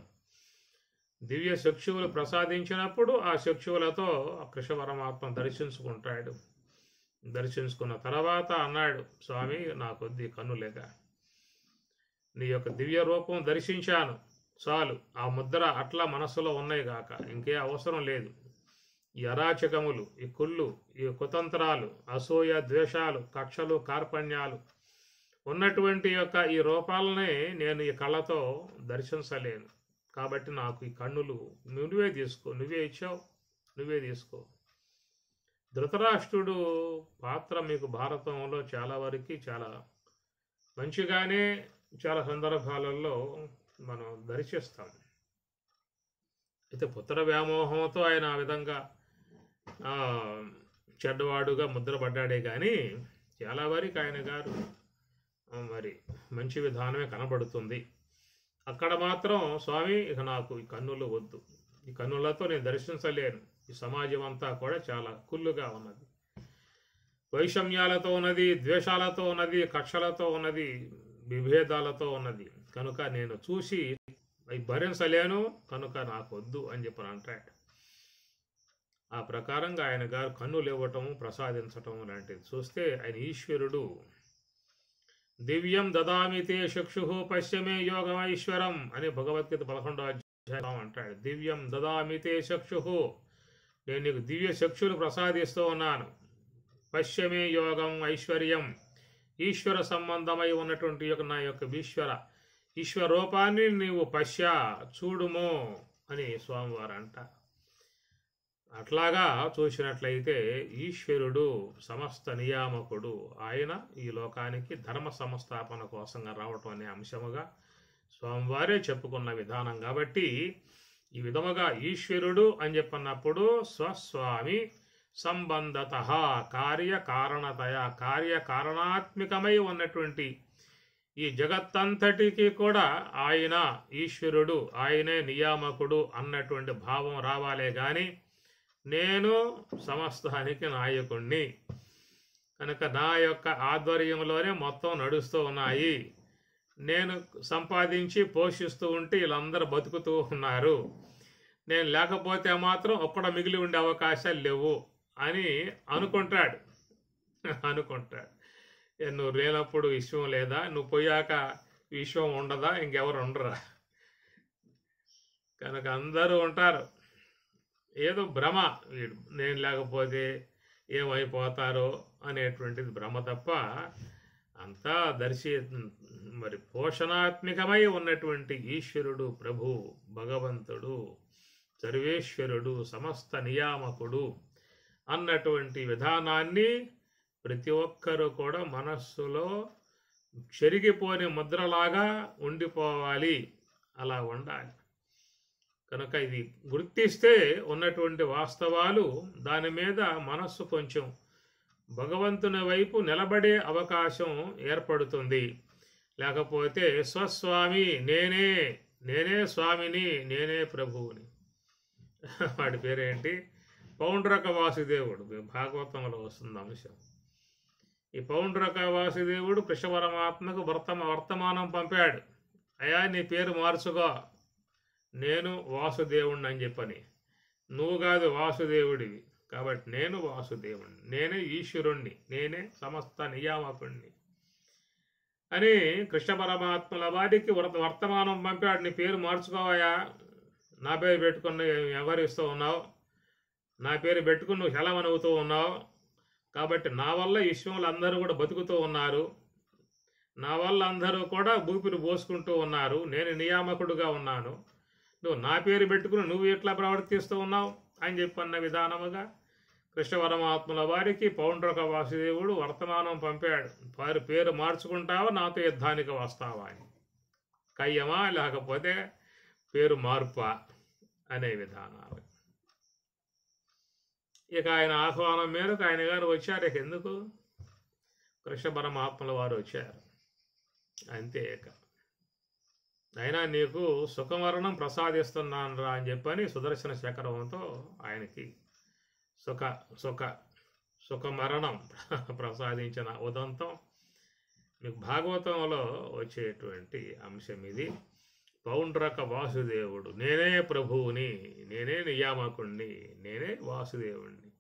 దివ్య చక్షువులు ప్రసాదించినప్పుడు ఆ చక్షువులతో కృష్ణ పరమాత్మ దర్శించుకుంటాడు. దర్శించుకున్న తర్వాత అన్నాడు, స్వామి నా కొద్ది కన్నులేగా, నీ యొక్క దివ్య రూపం దర్శించాను చాలు, ఆ ముద్ర అట్లా మనస్సులో ఉన్నాయి గాక, ఇంకే అవసరం లేదు. ఈ అరాచకములు, ఈ కుళ్ళు, ఈ కుతంత్రాలు, అసూయ, ద్వేషాలు, కక్షలు, కార్పణ్యాలు ఉన్నటువంటి యొక్క ఈ రూపాలనే నేను ఈ కళ్ళతో దర్శించలేను. కాబట్టి నాకు ఈ కన్నులు నువ్వే తీసుకో, నువ్వే ఇచ్చావు, నువ్వే తీసుకో. ధృతరాష్ట్రుడు పాత్ర మీకు భారతంలో చాలా వరకు చాలా మంచిగానే చాలా సందర్భాలలో మనం దర్శిస్తాం. అయితే పుత్ర వ్యామోహంతో ఆయన ఆ విధంగా చెడ్డవాడుగా ముద్రపడ్డాడే కానీ చాలా వరకు ఆయన గారు మరి మంచి విధానమే కనబడుతుంది. అక్కడ మాత్రం స్వామి ఇక నాకు ఈ కన్నులు వద్దు, ఈ కన్నులతో నేను దర్శించలేను, ఈ సమాజం అంతా కూడా చాలా కుళ్ళుగా ఉన్నది, వైషమ్యాలతో ఉన్నది, ద్వేషాలతో ఉన్నది, కక్షలతో ఉన్నది, విభేదాలతో ఉన్నది, కనుక నేను చూసి అవి భరించలేను, కనుక నాకు వద్దు అని చెప్పని అంటాడు. ఆ ప్రకారంగా ఆయన గారు కన్నులు ఇవ్వటము, ప్రసాదించటం లాంటిది చూస్తే ఆయన ఈశ్వరుడు. దివ్యం దదామితే చక్షు పశ్యమే యోగమైశ్వరం అని భగవద్గీత 11వ అధ్యాయం అంటాడు. దివ్యం దదామితే చక్షు, నేను నీకు దివ్య చక్షులు ప్రసాదిస్తూ ఉన్నాను. పశ్యమే యోగం ఐశ్వర్యం, ఈశ్వర సంబంధమై ఉన్నటువంటి నా యొక్క ఈశ్వర రూపాన్ని నీవు చూడుమో అని స్వామివారు అంటారు. అట్లాగా చూసినట్లయితే ఈశ్వరుడు సమస్త నియామకుడు. ఆయన ఈ లోకానికి ధర్మ సంస్థాపన కోసంగా రావటం అనే అంశముగా స్వామివారే చెప్పుకున్న విధానం. కాబట్టి ఈ విధముగా ఈశ్వరుడు అని చెప్పినప్పుడు స్వస్వామి సంబంధత కార్యకారణాత్మికమై ఉన్నటువంటి ఈ జగత్తంతటికి కూడా ఆయన ఈశ్వరుడు, ఆయనే నియామకుడు అన్నటువంటి భావం రావాలే గాని నేను సమస్తానికి నాయకుణ్ణి కనుక నా యొక్క ఆధ్వర్యంలోనే మొత్తం నడుస్తూ ఉన్నాయి, నేను సంపాదించి పోషిస్తూ ఉంటే వీళ్ళందరూ బతుకుతూ ఉన్నారు, నేను లేకపోతే మాత్రం ఒక్కడ మిగిలి ఉండే అవకాశాలు లేవు అని అనుకుంటాడు. నువ్వు లేనప్పుడు విశ్వం లేదా, నువ్వు పోయాక విశ్వం ఉండదా, ఇంకెవరు ఉండరా, కనుక అందరూ ఉంటారు. ఏదో భ్రమ, నేను లేకపోతే ఏమైపోతారో అనేటువంటిది భ్రమ తప్ప అంతా మరి పోషణాత్మకమై ఉన్నటువంటి ఈశ్వరుడు, ప్రభు, భగవంతుడు, సర్వేశ్వరుడు, సమస్త నియామకుడు అన్నటువంటి విధానాన్ని ప్రతి ఒక్కరూ కూడా మనస్సులో చెరిగిపోని ముద్రలాగా ఉండిపోవాలి, అలా ఉండాలి. కనుక ఇది గుర్తిస్తే ఉన్నటువంటి వాస్తవాలు దాని మీద మనస్సు కొంచెం భగవంతుని వైపు నిలబడే అవకాశం ఏర్పడుతుంది. లేకపోతే స్వస్వామి, నేనే స్వామిని, నేనే ప్రభువుని. వాడి పేరేంటి? పౌండ్రక వాసుదేవుడు. భాగవతంలో వస్తుంది అంశం. ఈ పౌండ్రక వాసుదేవుడు కృష్ణ పరమాత్మకు వర్తమానం పంపాడు. అయ్యా నీ పేరు మార్చుకో, నేను వాసుదేవుణ్ణి అని చెప్పని. నువ్వు కాదు వాసుదేవుడివి, కాబట్టి నేను వాసుదేవుణ్ణి, నేనే ఈశ్వరుణ్ణి, నేనే సమస్త నియామకుణ్ణి అని కృష్ణ పరమాత్మల వారికి వర్తమానం పంపాడు. నీ పేరు మార్చుకోవయా, నా పేరు పెట్టుకుని వ్యవహరిస్తూ ఉన్నావు, నా పేరు పెట్టుకుని నువ్వు హెలవనవుతూ ఉన్నావు, కాబట్టి నా వల్ల విశ్వంలో అందరూ కూడా బతుకుతూ ఉన్నారు, నా వల్ల అందరూ కూడా ఊపిరి పోసుకుంటూ ఉన్నారు, నేను నియామకుడుగా ఉన్నాను, నువ్వు నా పేరు పెట్టుకుని నువ్వు ఎట్లా ప్రవర్తిస్తూ ఉన్నావు అని చెప్పన్న విధానముగా కృష్ణ పరమాత్మల వారికి పౌండ్రక వాసుదేవుడు వర్తమానం పంపాడు. వారి పేరు మార్చుకుంటావా, నాతో యుద్ధానికి వస్తావా అని. కయ్యమా లేకపోతే పేరు మార్పా అనే విధానాలు. ఇక ఆయన ఆహ్వానం మేరకు ఆయన గారు వచ్చారు. ఇక ఎందుకు కృష్ణ పరమాత్మల వారు వచ్చారు అంతే. ఇక అయినా నీకు సుఖమరణం ప్రసాదిస్తున్నాను రా అని చెప్పని సుదర్శన చక్రంతో ఆయనకి సుఖమరణం ప్రసాదించిన ఉదంతం మీకు భాగవతంలో వచ్చేటువంటి అంశం ఇది. పౌండ్రక వాసుదేవుడు, నేనే ప్రభువుని, నేనే నియామకుణ్ణి, నేనే వాసుదేవుణ్ణి.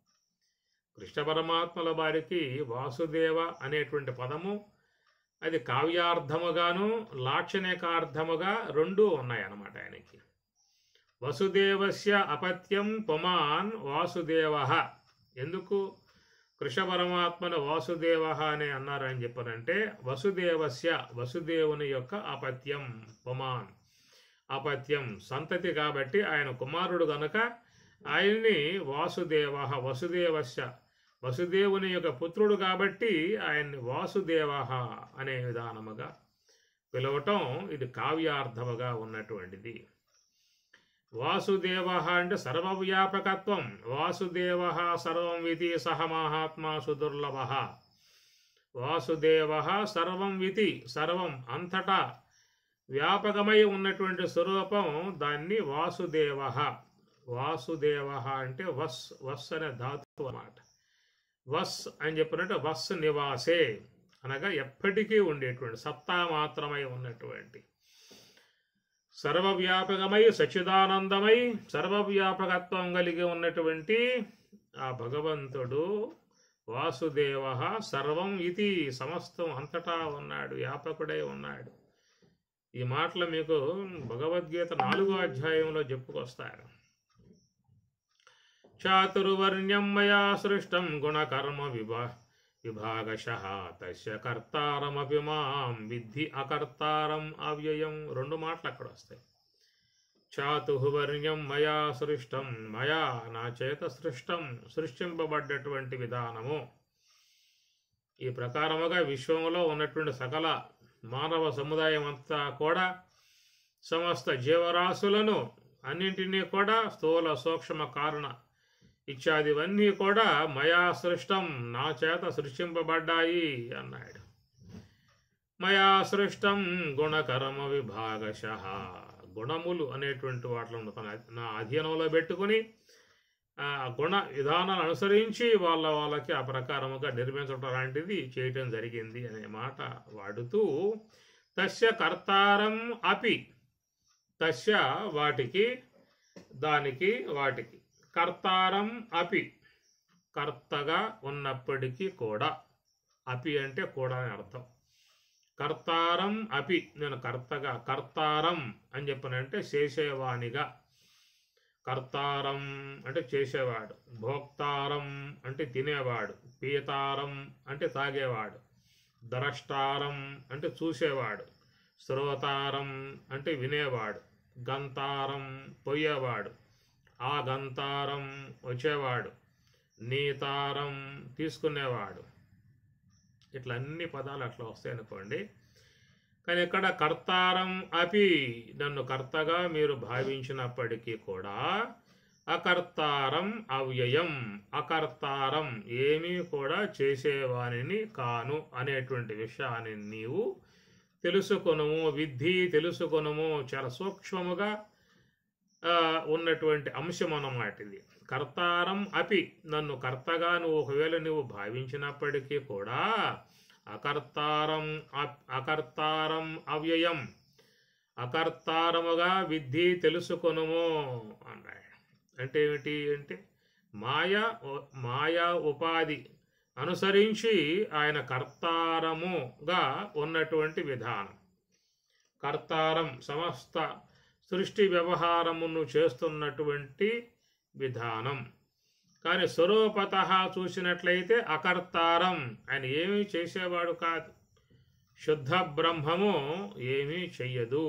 కృష్ణ పరమాత్మల వారికి వాసుదేవ అనేటువంటి పదము అది కావ్యార్థముగాను లాక్షణికార్థముగా రెండూ ఉన్నాయన్నమాట ఆయనకి. వసుదేవస్య అపత్యం పుమాన్ వాసుదేవ. ఎందుకు కృష్ణ పరమాత్మను వాసుదేవ అని అన్నారని చెప్పారంటే వసుదేవుని యొక్క అపత్యం, పుమాన్ అపత్యం సంతతి కాబట్టి ఆయన కుమారుడు గనుక ఆయన్ని వసుదేవుని యొక్క పుత్రుడు కాబట్టి ఆయన్ని వాసుదేవ అనే విధానముగా పిలవటం ఇది కావ్యార్థముగా ఉన్నటువంటిది. వాసుదేవ అంటే సర్వవ్యాపకత్వం. వాసుదేవ సర్వం విధి సహ మహాత్మా సుదుర్లభ. వాసుదేవ సర్వం ఇతి, సర్వం అంతటా వ్యాపకమై ఉన్నటువంటి స్వరూపం, దాన్ని వాసుదేవ. వాసుదేవ అంటే వస్, వస్ అనే ధాతువు అన్నమాట. వస్ అని చెప్పినట్టు వస్ నివాసే అనగా ఎప్పటికీ ఉండేటువంటి సత్తా మాత్రమై ఉన్నటువంటి, సర్వవ్యాపకమై సచ్చిదానందమై సర్వవ్యాపకత్వం కలిగి ఉన్నటువంటి ఆ భగవంతుడు వాసుదేవ సర్వం ఇది, సమస్తం అంతటా ఉన్నాడు, వ్యాపకుడై ఉన్నాడు. ఈ మాటలు మీకు భగవద్గీత 4వ అధ్యాయంలో చెప్పుకొస్తారు. చాతుర్వర్ణ్యం మయా సృష్టం గుణకర్మ విభాగశః తస్య కర్తారమపి మాం విద్ధి అకర్తారం అవ్యయం. 2 మాటలు అక్కడ వస్తాయి. చాతుర్వర్ణ్యం మయా సృష్టం, మయా నా చేత సృష్టం, సృష్టింపబడ్డటువంటి విధానము. ఈ ప్రకారముగా విశ్వంలో ఉన్నటువంటి సకల మానవ సముదాయం అంతా కూడా, సమస్త జీవరాశులను అన్నింటినీ కూడా, స్థూల సూక్ష్మ కారణ ఇత్యాదివన్నీ కూడా మయా సృష్టం, నా చేత సృష్టింపబడ్డాయి అన్నాడు. మయా సృష్టం గుణకర్మ విభాగశః, గుణములు అనేటువంటి వాటిలో నా అధీనంలో పెట్టుకుని ఆ గుణ విధానాలను అనుసరించి వాళ్ళకి ఆ ప్రకారముగా నిర్మించడం లాంటిది చేయటం జరిగింది అనే మాట వాడుతూ, తస్య కర్తారం అపి, తస్య వాటికి, దానికి, వాటికి, కర్తారం అపి కర్తగా ఉన్నప్పటికీ కూడా, అపి అంటే కూడా అని అర్థం. కర్తారం అపి, నేను కర్తగా, కర్తారం అని చెప్పనంటే చేసేవానిగా, కర్తారం అంటే చేసేవాడు, భోక్తారం అంటే తినేవాడు, పీతారం అంటే తాగేవాడు, ద్రష్టారం అంటే చూసేవాడు, శ్రోతారం అంటే వినేవాడు, గంతారం పోయేవాడు, ఆ గంతారం వచ్చేవాడు, నీతారం తీసుకునేవాడు. ఇట్లా అన్ని పదాలు అట్లా వస్తాయి అనుకోండి. కానీ ఇక్కడ కర్తారం అపి, నన్ను కర్తగా మీరు భావించినప్పటికీ కూడా, అకర్తారం అవ్యయం, అకర్తారం ఏమీ కూడా చేసేవానిని కాను అనేటువంటి విషయాన్ని నీవు తెలుసుకొనుము, విద్ధి తెలుసుకొనుము. చాలా సూక్ష్మముగా ఉన్నటువంటి అంశం అన్నమాట ఇది. కర్తారం అపి, నన్ను కర్తగా నువ్వు ఒకవేళ నువ్వు భావించినప్పటికీ కూడా, అకర్తారం అకర్తారం అవ్యయం, అకర్తారముగా విద్ధి తెలుసుకొనుము అన్నాడు. అంటే ఏమిటి అంటే మాయా ఉపాధి అనుసరించి ఆయన కర్తారముగా ఉన్నటువంటి విధానం. కర్తారం సమస్త సృష్టి వ్యవహారమును చేస్తున్నటువంటి విధానం. కానీ స్వరూపత చూసినట్లయితే అకర్తారం, ఆయన ఏమీ చేసేవాడు కాదు. శుద్ధ బ్రహ్మము ఏమీ చెయ్యదు,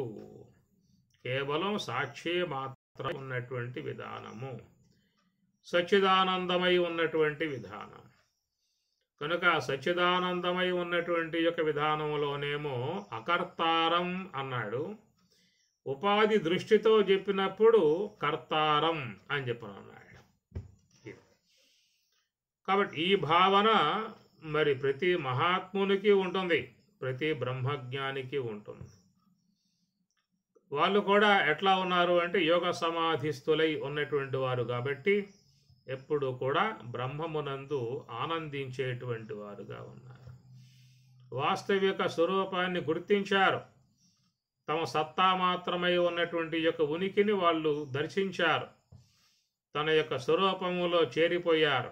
కేవలం సాక్షి మాత్రం ఉన్నటువంటి విధానము, సచ్చిదానందమై ఉన్నటువంటి విధానం. కనుక సచ్చిదానందమై ఉన్నటువంటి యొక్క విధానంలోనేమో అకర్తారం అన్నాడు. ఉపాధి దృష్టితో చెప్పినప్పుడు కర్తారం అని చెప్పనన్నాడు. కాబట్టి ఈ భావన మరి ప్రతి మహాత్మునికి ఉంటుంది, ప్రతి బ్రహ్మజ్ఞానికి ఉంటుంది. వాళ్ళు కూడా ఎట్లా ఉన్నారు అంటే యోగ సమాధిస్థులై ఉన్నటువంటి వారు కాబట్టి ఎప్పుడు కూడా బ్రహ్మమునందు ఆనందించేటువంటి వారుగా ఉన్నారు. వాస్తవిక స్వరూపాన్ని గుర్తించారు, తమ సత్తా మాత్రమై ఉన్నటువంటి యొక్క ఉనికిని వాళ్ళు దర్శించారు, తన యొక్క స్వరూపములో చేరిపోయారు.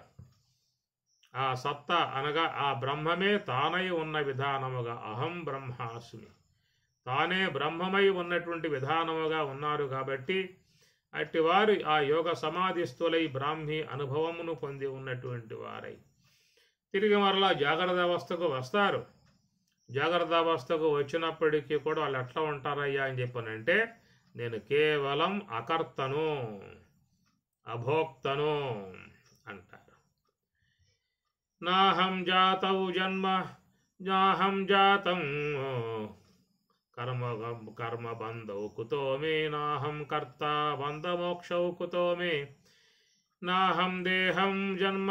ఆ సత్తా అనగా ఆ బ్రహ్మమే తానై ఉన్న విధానముగా, అహం బ్రహ్మాస్మి, తానే బ్రహ్మమై ఉన్నటువంటి విధానముగా ఉన్నారు. కాబట్టి అట్టివారు ఆ యోగ సమాధిస్థులై బ్రాహ్మీ అనుభవమును పొంది ఉన్నటువంటి వారై తిరిగి మరలా జాగ్రత్త అవస్థకు వస్తారు. జాగ్రత్త అవస్థకు వచ్చినప్పటికీ కూడా వాళ్ళు ఎట్లా ఉంటారయ్యా అని చెప్పనంటే, నేను కేవలం అకర్తను, అభోక్తను అంటారు. నాహం జాతౌ జన్మ నాహం జాతం కర్మ బంధౌ కుతో మే, నాహం కర్త బంధమోక్షౌ కుతో మే, నాహం దేహం జన్మ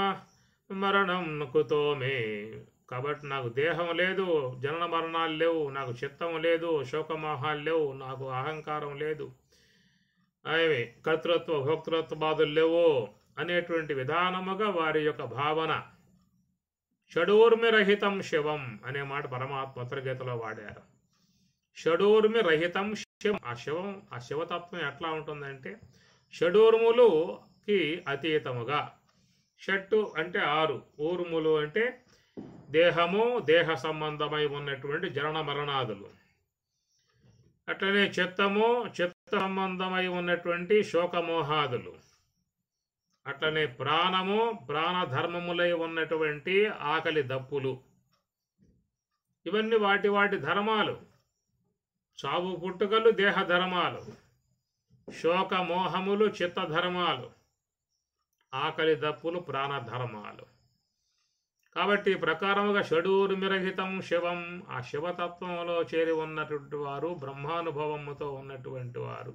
మరణం కుతో మే, కాబట్టి నాకు దేహం లేదు, జనన మరణాలు లేవు, నాకు చిత్తం లేదు, శోకమోహాలు లేవు, నాకు అహంకారం లేదు, అవి కర్తృత్వ భోక్తృత్వ బాధలు లేవు అనేటువంటి విధానముగా వారి యొక్క భావన. షడూర్మి రహితం శివం అనే మాట పరమాత్మ ఉత్తరగీతలో వాడారు. షడూర్మి రహితం శివం. ఆ శివతత్వం ఎట్లా ఉంటుందంటే షడూర్ములుకి అతీతముగా. షట్టు అంటే 6, ఊర్ములు అంటే దేహము, దేహ సంబంధమై ఉన్నటువంటి జనన మరణాదులు. అట్లనే చిత్తము, చిత్త సంబంధమై ఉన్నటువంటి శోకమోహాదులు. అట్లనే ప్రాణము, ప్రాణధర్మములై ఉన్నటువంటి ఆకలి దప్పులు. ఇవన్నీ వాటి వాటి ధర్మాలు. చావు పుట్టుకలు దేహ ధర్మాలు, శోకమోహములు చిత్త ధర్మాలు, ఆకలి దప్పులు ప్రాణధర్మాలు. కాబట్టి ఈ ప్రకారముగా షడూర్మిరహితం శివం, ఆ శివతత్వంలో చేరి ఉన్నటువంటి వారు, బ్రహ్మానుభవముతో ఉన్నటువంటి వారు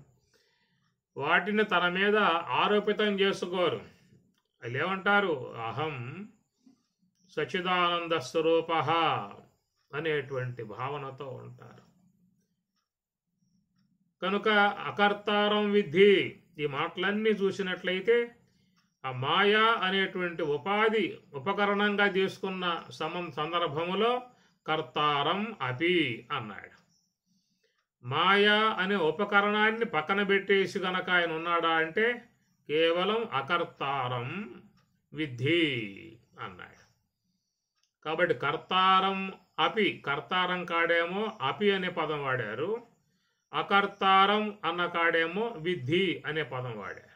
వాటిని తన మీద ఆరోపితం చేసుకోరు. వాళ్ళు ఏమంటారు? అహం సచిదానంద స్వరూప అనేటువంటి భావనతో ఉంటారు. కనుక అకర్తారం విద్ధి. ఈ మాటలన్నీ చూసినట్లయితే ఆ మాయా అనేటువంటి ఉపాధి ఉపకరణంగా తీసుకున్న సందర్భములో కర్తారం అపి అన్నాడు. మాయా అనే ఉపకరణాన్ని పక్కన పెట్టేసి గనక ఆయన ఉన్నాడా అంటే కేవలం అకర్తారం విద్ధి అన్నాడు. కాబట్టి కర్తారం అపి, కర్తారం కాడేమో అపి అనే పదం వాడారు, అకర్తారం అన్న కాడేమో విద్ధి అనే పదం వాడారు.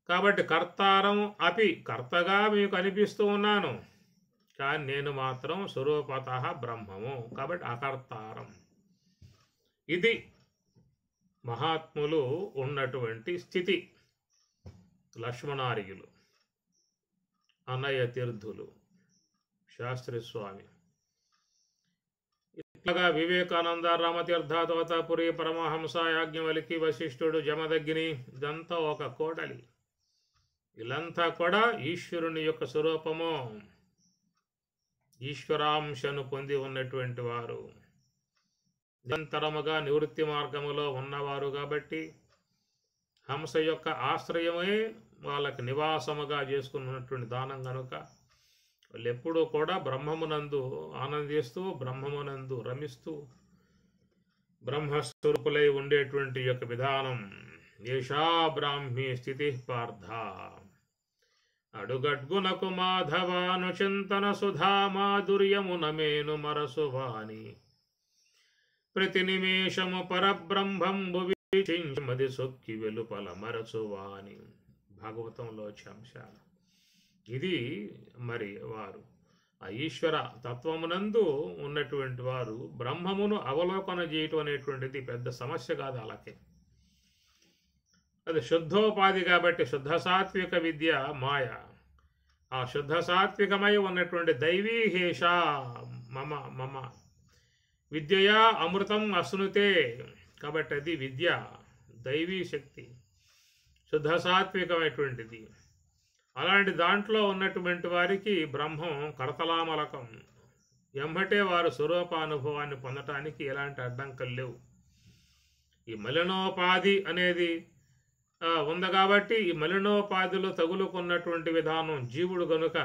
కాబట్టి కర్తారం అపి, కర్తగా మీకు అనిపిస్తూ ఉన్నాను, కానీ నేను మాత్రం స్వరూపతః బ్రహ్మము. కాబట్టి అకర్తారం. ఇది మహాత్ములు ఉన్నటువంటి స్థితి. లక్ష్మణార్యులు, అన్నయ్య తీర్థులు, శాస్త్రి స్వామి, ఇట్లాగా వివేకానంద, రామతీర్థ, తోతాపురి, పరమహంస, యాజ్ఞవల్కి, వశిష్ఠుడు, జమదగ్ని, ఇదంతా ఒక కోటలి. వీళ్ళంతా కూడా ఈశ్వరుని యొక్క స్వరూపము, ఈశ్వరాంశను పొంది ఉన్నటువంటి వారు, నిరంతరముగా నివృత్తి మార్గములో ఉన్నవారు. కాబట్టి హంస యొక్క ఆశ్రయమే వాళ్ళకి నివాసముగా చేసుకున్నటువంటి దానం కనుక వాళ్ళు ఎప్పుడూ కూడా బ్రహ్మమునందు ఆనందిస్తూ, బ్రహ్మమునందు రమిస్తూ, బ్రహ్మస్వరూపులై ఉండేటువంటి యొక్క విధానం. ఏషా బ్రాహ్మీ స్థితి పార్థ. అడుగడ్గునకు మాధవాను చింతన సుధా మాధుర్యమున మేను మరసువాని. ప్రతి నిమేషము పరబ్రహ్మంబు వీక్షించి సొక్కి వెలుపల మరచువాని. భాగవతంలో అంశాలు. ఇది మరి వారు ఆ ఈశ్వర తత్వమునందు ఉన్నటువంటి వారు బ్రహ్మమును అవలోకన చేయటం అనేటువంటిది పెద్ద సమస్య కాదు. అలాగే అది శుద్ధోపాధి. కాబట్టి శుద్ధ సాత్విక విద్య మాయ. ఆ శుద్ధ సాత్వికమై ఉన్నటువంటి దైవీ హేష మమ మమ విద్యయా అమృతం అశ్నుతే. కాబట్టి అది విద్య, దైవీ శక్తి, శుద్ధ సాత్వికమైనటువంటిది. అలాంటి దాంట్లో ఉన్నటువంటి వారికి బ్రహ్మం కరతలామలకం. ఎంబటే వారు స్వరూపానుభవాన్ని పొందటానికి ఎలాంటి అడ్డంకులు లేవు. ఈ మలినోపాధి అనేది ఉంది కాబట్టి ఈ మలినోపాధిలో తగులుకున్నటువంటి విధానం జీవుడు గనుక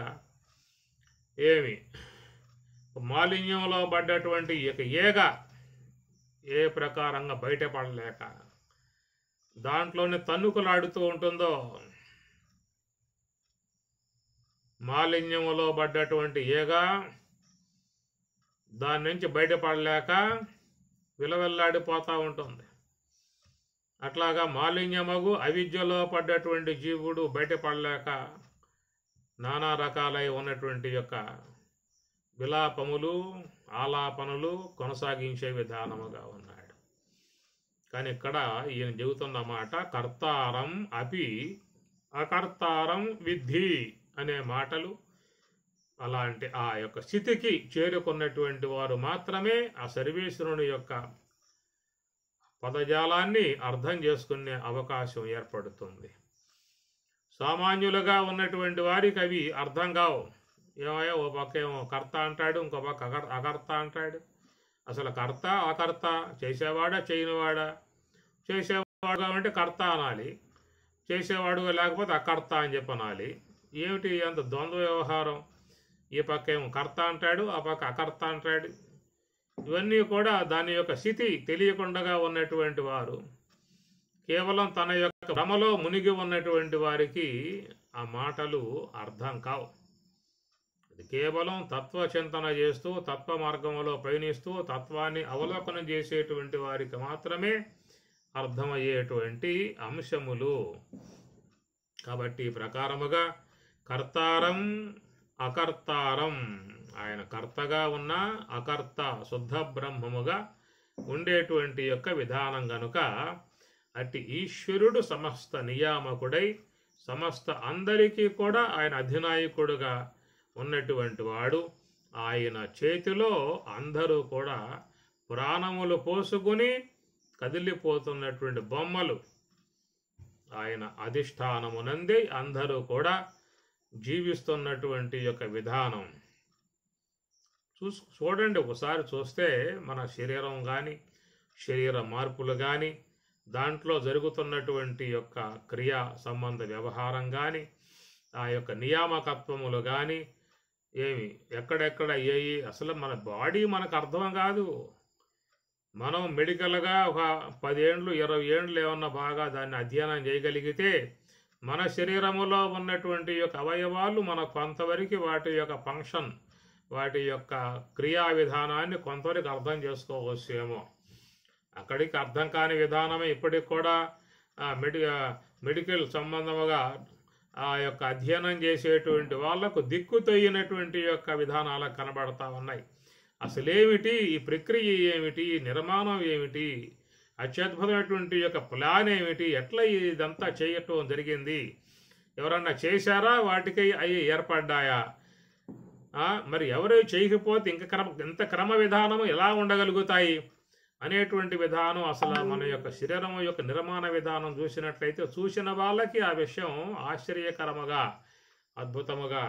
ఏమి మాలిన్యంలో పడ్డటువంటి ఏగ ఏ ప్రకారంగా బయటపడలేక దాంట్లోనే తన్నుకులాడుతూ ఉంటుందో, మాలిన్యములో పడ్డటువంటి ఏగ దాని నుంచి బయటపడలేక విలవెల్లాడిపోతూ ఉంటుంది. అట్లాగా మాలిన్యమగు అవిద్యలో పడ్డటువంటి జీవుడు బయటపడలేక నానా రకాలై ఉన్నటువంటి యొక్క విలాపములు, ఆలాపనలు కొనసాగించే విధానముగా ఉన్నాడు. కానీ ఇక్కడ ఈయన చెబుతున్న మాట కర్తారం అపి అకర్తారం విద్ధి అనే మాటలు. అలాంటి ఆ యొక్క స్థితికి చేరుకున్నటువంటి వారు మాత్రమే ఆ సర్వేశ్వరుని యొక్క పదజాలాన్ని అర్థం చేసుకునే అవకాశం ఏర్పడుతుంది. సామాన్యులుగా ఉన్నటువంటి వారికి అవి అర్థం కావు. ఏమయ్యా ఓ పక్క ఏమో కర్త అంటాడు, ఇంకో పక్క అకర్త అంటాడు. అసలు కర్త అకర్త, చేసేవాడా చేయనివాడా? చేసేవాడు కాబట్టి కర్త అనాలి, చేసేవాడు లేకపోతే అకర్త అని చెప్పి అనాలి. ఏమిటి అంత ద్వంద్వ వ్యవహారం? ఈ పక్క ఏమో కర్త అంటాడు, ఆ పక్క అకర్త అంటాడు. ఇవన్నీ కూడా దాని యొక్క స్థితి తెలియకుండా ఉన్నటువంటి వారు, కేవలం తన యొక్క భ్రమలో మునిగి ఉన్నటువంటి వారికి ఆ మాటలు అర్థం కావు. అది కేవలం తత్వచింతన చేస్తూ తత్వ మార్గంలో పయనిస్తూ తత్వాన్ని అవలోకనం చేసేటువంటి వారికి మాత్రమే అర్థమయ్యేటువంటి అంశములు. కాబట్టి ప్రకారముగా కర్తారం అకర్తారం, ఆయన కర్తగా ఉన్న అకర్త శుద్ధ బ్రహ్మముగా ఉండేటువంటి యొక్క విధానం గనుక అట్టి ఈశ్వరుడు సమస్త నియామకుడై సమస్త అందరికీ కూడా ఆయన అధినాయకుడుగా ఉన్నటువంటి వాడు. ఆయన చేతిలో అందరూ కూడా ప్రాణములు పోసుకుని కదిలిపోతున్నటువంటి బొమ్మలు. ఆయన అధిష్టానమునందే అందరూ కూడా జీవిస్తున్నటువంటి యొక్క విధానం చూడండి. ఒకసారి చూస్తే మన శరీరం కానీ శరీర మార్పులు కానీ దాంట్లో జరుగుతున్నటువంటి యొక్క క్రియా సంబంధ వ్యవహారం కానీ ఆ యొక్క నియామకత్వములు కానీ ఏమి ఎక్కడెక్కడ అసలు మన బాడీ మనకు అర్థం కాదు. మనం మెడికల్గా ఒక 10 ఏళ్ళు 20 ఏళ్ళు ఏమన్నా బాగా దాన్ని అధ్యయనం చేయగలిగితే మన శరీరములో ఉన్నటువంటి యొక్క అవయవాలు మనకు కొంతవరకు వాటి యొక్క ఫంక్షన్, వాటి యొక్క క్రియా విధానాన్ని కొంతవరకు అర్థం చేసుకోవచ్చేమో. అక్కడికి అర్థం కాని విధానమే ఇప్పటికి కూడా మెడికల్ సంబంధముగా ఆ యొక్క అధ్యయనం చేసేటువంటి వాళ్లకు దిక్కుతొయ్యినటువంటి యొక్క విధానాలు కనబడతా ఉన్నాయి. అసలేమిటి ఈ ప్రక్రియ, ఏమిటి నిర్మాణం, ఏమిటి అత్యద్భుతమైనటువంటి యొక్క ప్లాన్ ఏమిటి, ఎట్లా ఇదంతా చేయటం జరిగింది, ఎవరన్నా చేశారా, వాటికి అవి ఏర్పడ్డాయా, మరి ఎవరు చేయకపోతే ఇంత క్రమ విధానము ఎలా ఉండగలుగుతాయి అనేటువంటి విధానం. అసలు మన యొక్క శరీరం యొక్క నిర్మాణ విధానం చూసినట్లయితే చూసిన వాళ్ళకి ఆ విషయం ఆశ్చర్యకరముగా అద్భుతముగా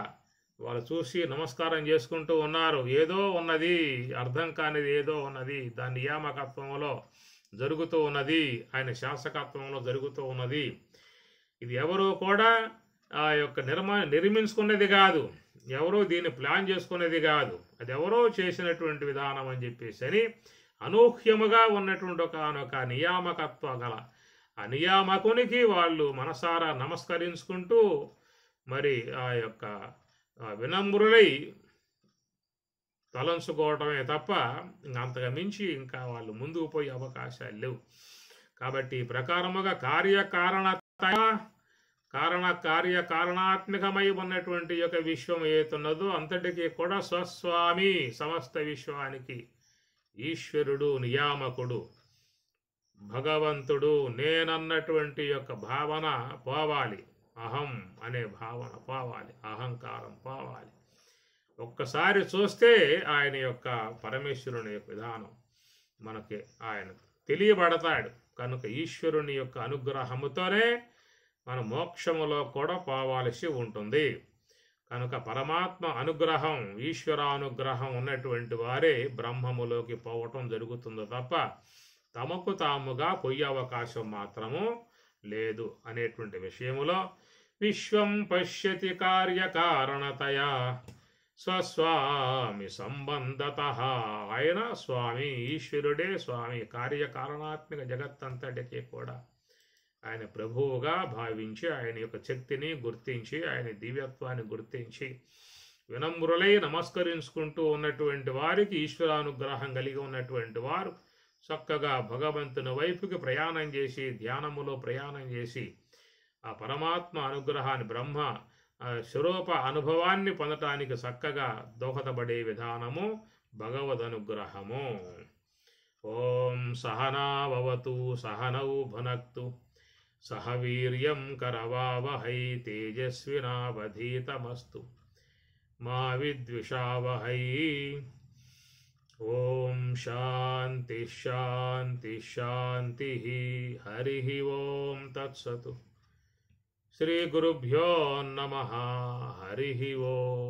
వాళ్ళు చూసి నమస్కారం చేసుకుంటూ ఉన్నారు. ఏదో ఉన్నది, అర్థం కానిది ఏదో ఉన్నది, దాని నియామకత్వంలో జరుగుతూ ఉన్నది, ఆయన శాసకత్వంలో జరుగుతూ ఉన్నది. ఇది ఎవరో కూడా ఆ యొక్క నిర్మించుకున్నది కాదు, ఎవరో దీన్ని ప్లాన్ చేసుకునేది కాదు, అది ఎవరో చేసినటువంటి విధానం అని చెప్పేసి అని అనూహ్యముగా ఉన్నటువంటి ఒక నియామకత్వ గల ఆ నియామకునికి వాళ్ళు మనసారా నమస్కరించుకుంటూ మరి ఆ యొక్క వినమ్రులై తలంచుకోవటమే తప్ప అంతగా మించి ఇంకా వాళ్ళు ముందుకు పోయే అవకాశాలు లేవు. కాబట్టి ప్రకారముగా కార్యకారణాత్మకమై ఉన్నటువంటి యొక్క విశ్వం ఏతున్నదో అంతటికీ కూడా స్వస్వామి, సమస్త విశ్వానికి ఈశ్వరుడు, నియామకుడు, భగవంతుడు, నేనన్నటువంటి యొక్క భావన పోవాలి, అహం అనే భావన పోవాలి, అహంకారం పోవాలి. ఒక్కసారి చూస్తే ఆయన యొక్క పరమేశ్వరుని యొక్క విధానం మనకి ఆయన తెలియబడతాడు. కనుక ఈశ్వరుని యొక్క అనుగ్రహముతోనే మన మోక్షములో కూడా పోవాల్సి ఉంటుంది. కనుక పరమాత్మ అనుగ్రహం, ఈశ్వరానుగ్రహం ఉన్నటువంటి వారే బ్రహ్మములోకి పోవటం జరుగుతుందో తప్ప తమకు తాముగా పోయే అవకాశం మాత్రము లేదు అనేటువంటి విషయములో విశ్వం పశ్యతి కార్యకారణతయా స్వస్వామి సంబంధత. ఆయన స్వామి, ఈశ్వరుడే స్వామి, కార్యకారణాత్మక జగత్తంతటికి కూడా ఆయన ప్రభువుగా భావించి ఆయన యొక్క శక్తిని గుర్తించి ఆయన దివ్యత్వాన్ని గుర్తించి వినమ్రులై నమస్కరించుకుంటూ ఉన్నటువంటి వారికి ఈశ్వరానుగ్రహం కలిగి ఉన్నటువంటి వారు చక్కగా భగవంతుని వైపుకి ప్రయాణం చేసి ధ్యానములో ప్రయాణం చేసి ఆ పరమాత్మ అనుగ్రహాన్ని, బ్రహ్మ స్వరూప అనుభవాన్ని పొందటానికి చక్కగా దోహదపడే విధానము భగవద్ అనుగ్రహము. ఓం సహనావతు సహనౌ భునక్తు సహ వీర్యం కరవావహై తేజస్వినావధీతమస్తు మా విద్విషావహై. ఓం శాంతి శాంతి శాంతి. హరి ఓం తత్సతు. శ్రీ గురుభ్యో నమః. హరి ఓం.